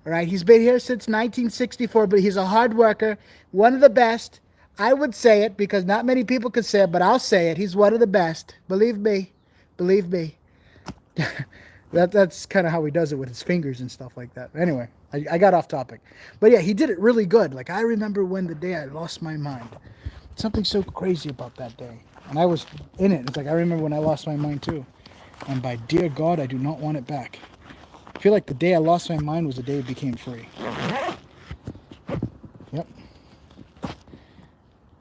All right, he's been here since 1964, but he's a hard worker, one of the best. I would say it because not many people could say it, but I'll say it. He's one of the best. Believe me. Believe me. That's kind of how he does it with his fingers and stuff like that. Anyway, I got off topic. But yeah, he did it really good. Like, I remember when the day I lost my mind. Something so crazy about that day. And I was in it. It's like, I remember when I lost my mind too. And by dear God, I do not want it back. I feel like the day I lost my mind was the day it became free. Yep.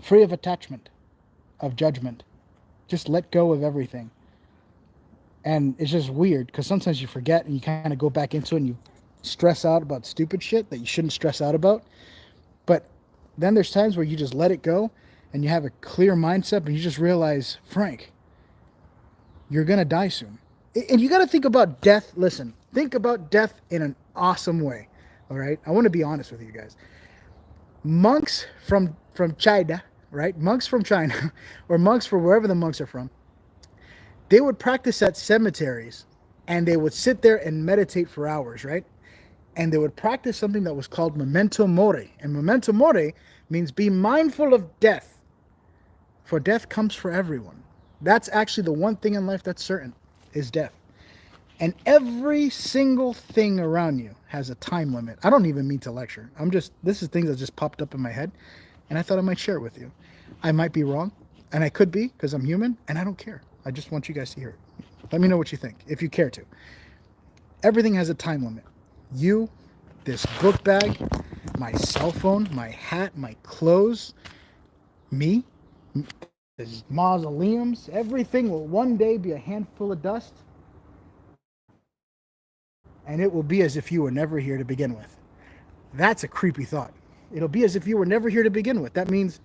Free of attachment, of judgment. Just let go of everything. And it's just weird because sometimes you forget and you kind of go back into it and you stress out about stupid shit that you shouldn't stress out about. But then there's times where you just let it go and you have a clear mindset and you just realize, Frank, you're going to die soon. And you got to think about death. Listen, think about death in an awesome way. All right. I want to be honest with you guys. Monks from China, right? Monks from China or monks from wherever the monks are from. They would practice at cemeteries and they would sit there and meditate for hours, right? And they would practice something that was called memento mori. And memento mori means be mindful of death. For death comes for everyone. That's actually the one thing in life that's certain, is death. And every single thing around you has a time limit. I don't even mean to lecture. This is things that just popped up in my head. And I thought I might share it with you. I might be wrong. And I could be, because I'm human. And I don't care. I just want you guys to hear it. Let me know what you think, if you care to. Everything has a time limit. You, this book bag, my cell phone, my hat, my clothes, me, there's mausoleums, everything will one day be a handful of dust. And it will be as if you were never here to begin with. That's a creepy thought. It'll be as if you were never here to begin with. That means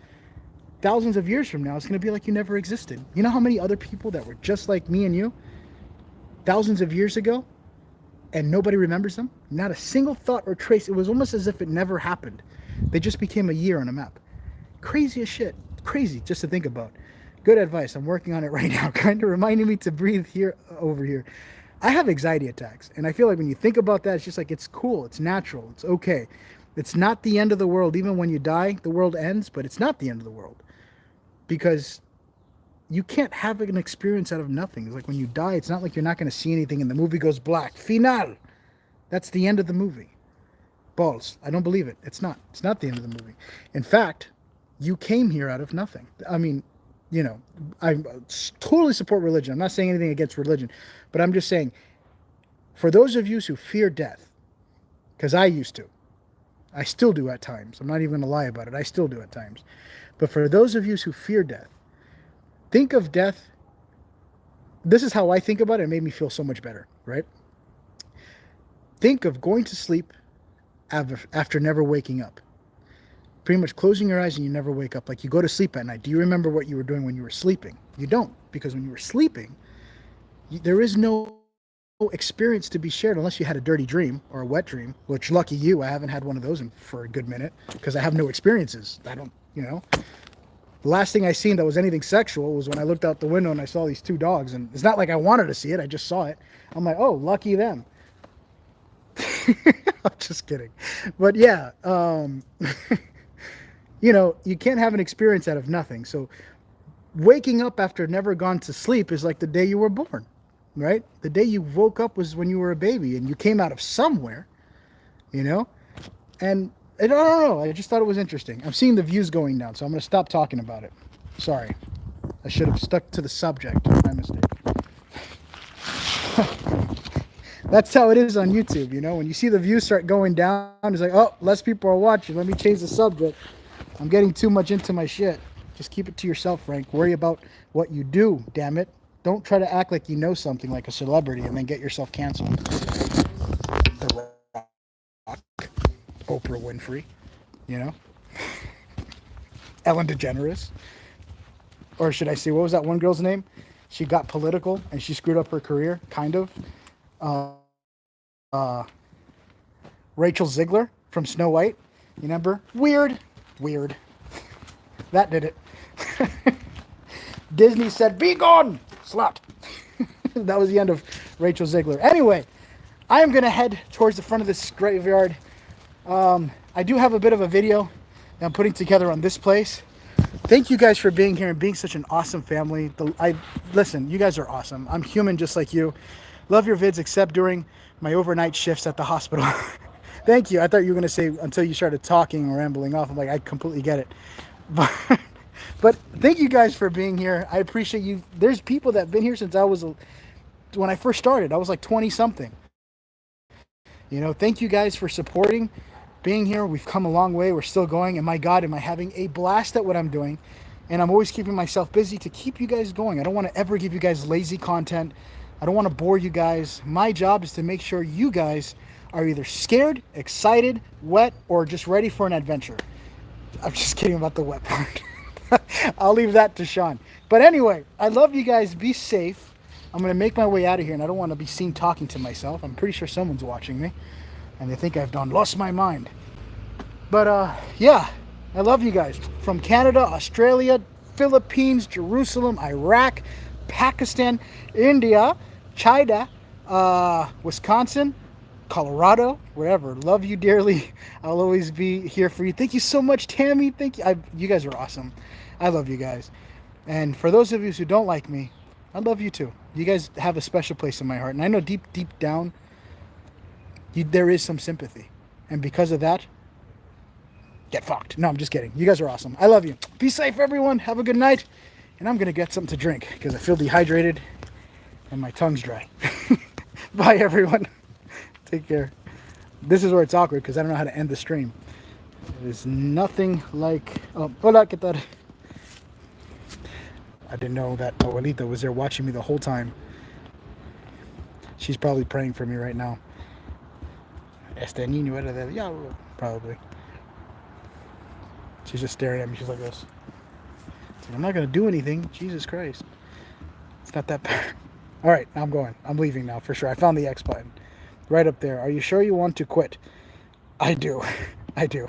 thousands of years from now, it's going to be like you never existed. You know how many other people that were just like me and you thousands of years ago, and nobody remembers them? Not a single thought or trace. It was almost as if it never happened. They just became a year on a map. Crazy as shit. Crazy just to think about. Good advice. I'm working on it right now. Kind of reminding me to breathe here, over here. I have anxiety attacks, and I feel like when you think about that, it's just like, it's cool, it's natural, it's okay. It's not the end of the world. Even when you die, the world ends, but it's not the end of the world. Because you can't have an experience out of nothing. It's like when you die, it's not like you're not going to see anything and the movie goes black. Final! That's the end of the movie. Balls. I don't believe it. It's not. It's not the end of the movie. In fact, you came here out of nothing. I mean, you know, I totally support religion. I'm not saying anything against religion, but I'm just saying, for those of you who fear death, because I used to, I still do at times. I'm not even going to lie about it. I still do at times. But for those of you who fear death, think of death. This is how I think about it. It made me feel so much better, right? Think of going to sleep after never waking up. Pretty much closing your eyes and you never wake up. Like you go to sleep at night. Do you remember what you were doing when you were sleeping? You don't, because when you were sleeping, there is no experience to be shared unless you had a dirty dream or a wet dream, which lucky you, I haven't had one of those for a good minute because I have no experiences. I don't, you know. The last thing I seen that was anything sexual was when I looked out the window and I saw these two dogs, and it's not like I wanted to see it, I just saw it. I'm like, oh, lucky them. I'm just kidding. But yeah, you know, you can't have an experience out of nothing. So waking up after never gone to sleep is like the day you were born, right? The day you woke up was when you were a baby and you came out of somewhere, you know? And I don't know, I just thought it was interesting. I'm seeing the views going down, so I'm going to stop talking about it. Sorry. I should have stuck to the subject. My mistake. That's how it is on YouTube, you know? When you see the views start going down, it's like, oh, less people are watching. Let me change the subject. I'm getting too much into my shit. Just keep it to yourself, Frank. Worry about what you do, damn it. Don't try to act like you know something like a celebrity and then get yourself canceled. The Rock, Oprah Winfrey, you know? Ellen DeGeneres. Or should I say, what was that one girl's name? She got political and she screwed up her career, kind of. Rachel Ziegler from Snow White. You remember? Weird. That did it. Disney said, be gone, slut. That was the end of Rachel Ziegler. Anyway, I am going to head towards the front of this graveyard. I do have a bit of a video that I'm putting together on this place. Thank you guys for being here and being such an awesome family. Listen, you guys are awesome. I'm human just like you. Love your vids, except during my overnight shifts at the hospital. Thank you. I thought you were going to say until you started talking or rambling off. I'm like, I completely get it. But thank you guys for being here. I appreciate you. There's people that have been here since when I first started. I was like 20 something. You know, thank you guys for supporting, being here. We've come a long way. We're still going. And my God, am I having a blast at what I'm doing. And I'm always keeping myself busy to keep you guys going. I don't want to ever give you guys lazy content. I don't want to bore you guys. My job is to make sure you guys are either scared, excited, wet, or just ready for an adventure. I'm just kidding about the wet part. I'll leave that to Sean. But anyway, I love you guys. Be safe. I'm going to make my way out of here, and I don't want to be seen talking to myself. I'm pretty sure someone's watching me, and they think I've lost my mind. But, yeah, I love you guys. From Canada, Australia, Philippines, Jerusalem, Iraq, Pakistan, India, China, Wisconsin, Colorado, wherever. Love you dearly. I'll always be here for you. Thank you so much, Tammy. Thank you. You guys are awesome. I love you guys. And for those of you who don't like me, I love you too. You guys have a special place in my heart. And I know deep down, there is some sympathy. And because of that, get fucked. No, I'm just kidding. You guys are awesome. I love you. Be safe, everyone. Have a good night. And I'm going to get something to drink because I feel dehydrated and my tongue's dry. Bye, everyone. Take care. This is where it's awkward because I don't know how to end the stream. There's nothing like... Oh, hola, ¿qué tal? I didn't know that Abuelita was there watching me the whole time. She's probably praying for me right now. Este niño era del diablo. Probably. She's just staring at me. She's like this. I'm not going to do anything. Jesus Christ. It's not that bad. All right, I'm going. I'm leaving now for sure. I found the X button. Right up there. Are you sure you want to quit? I do. I do.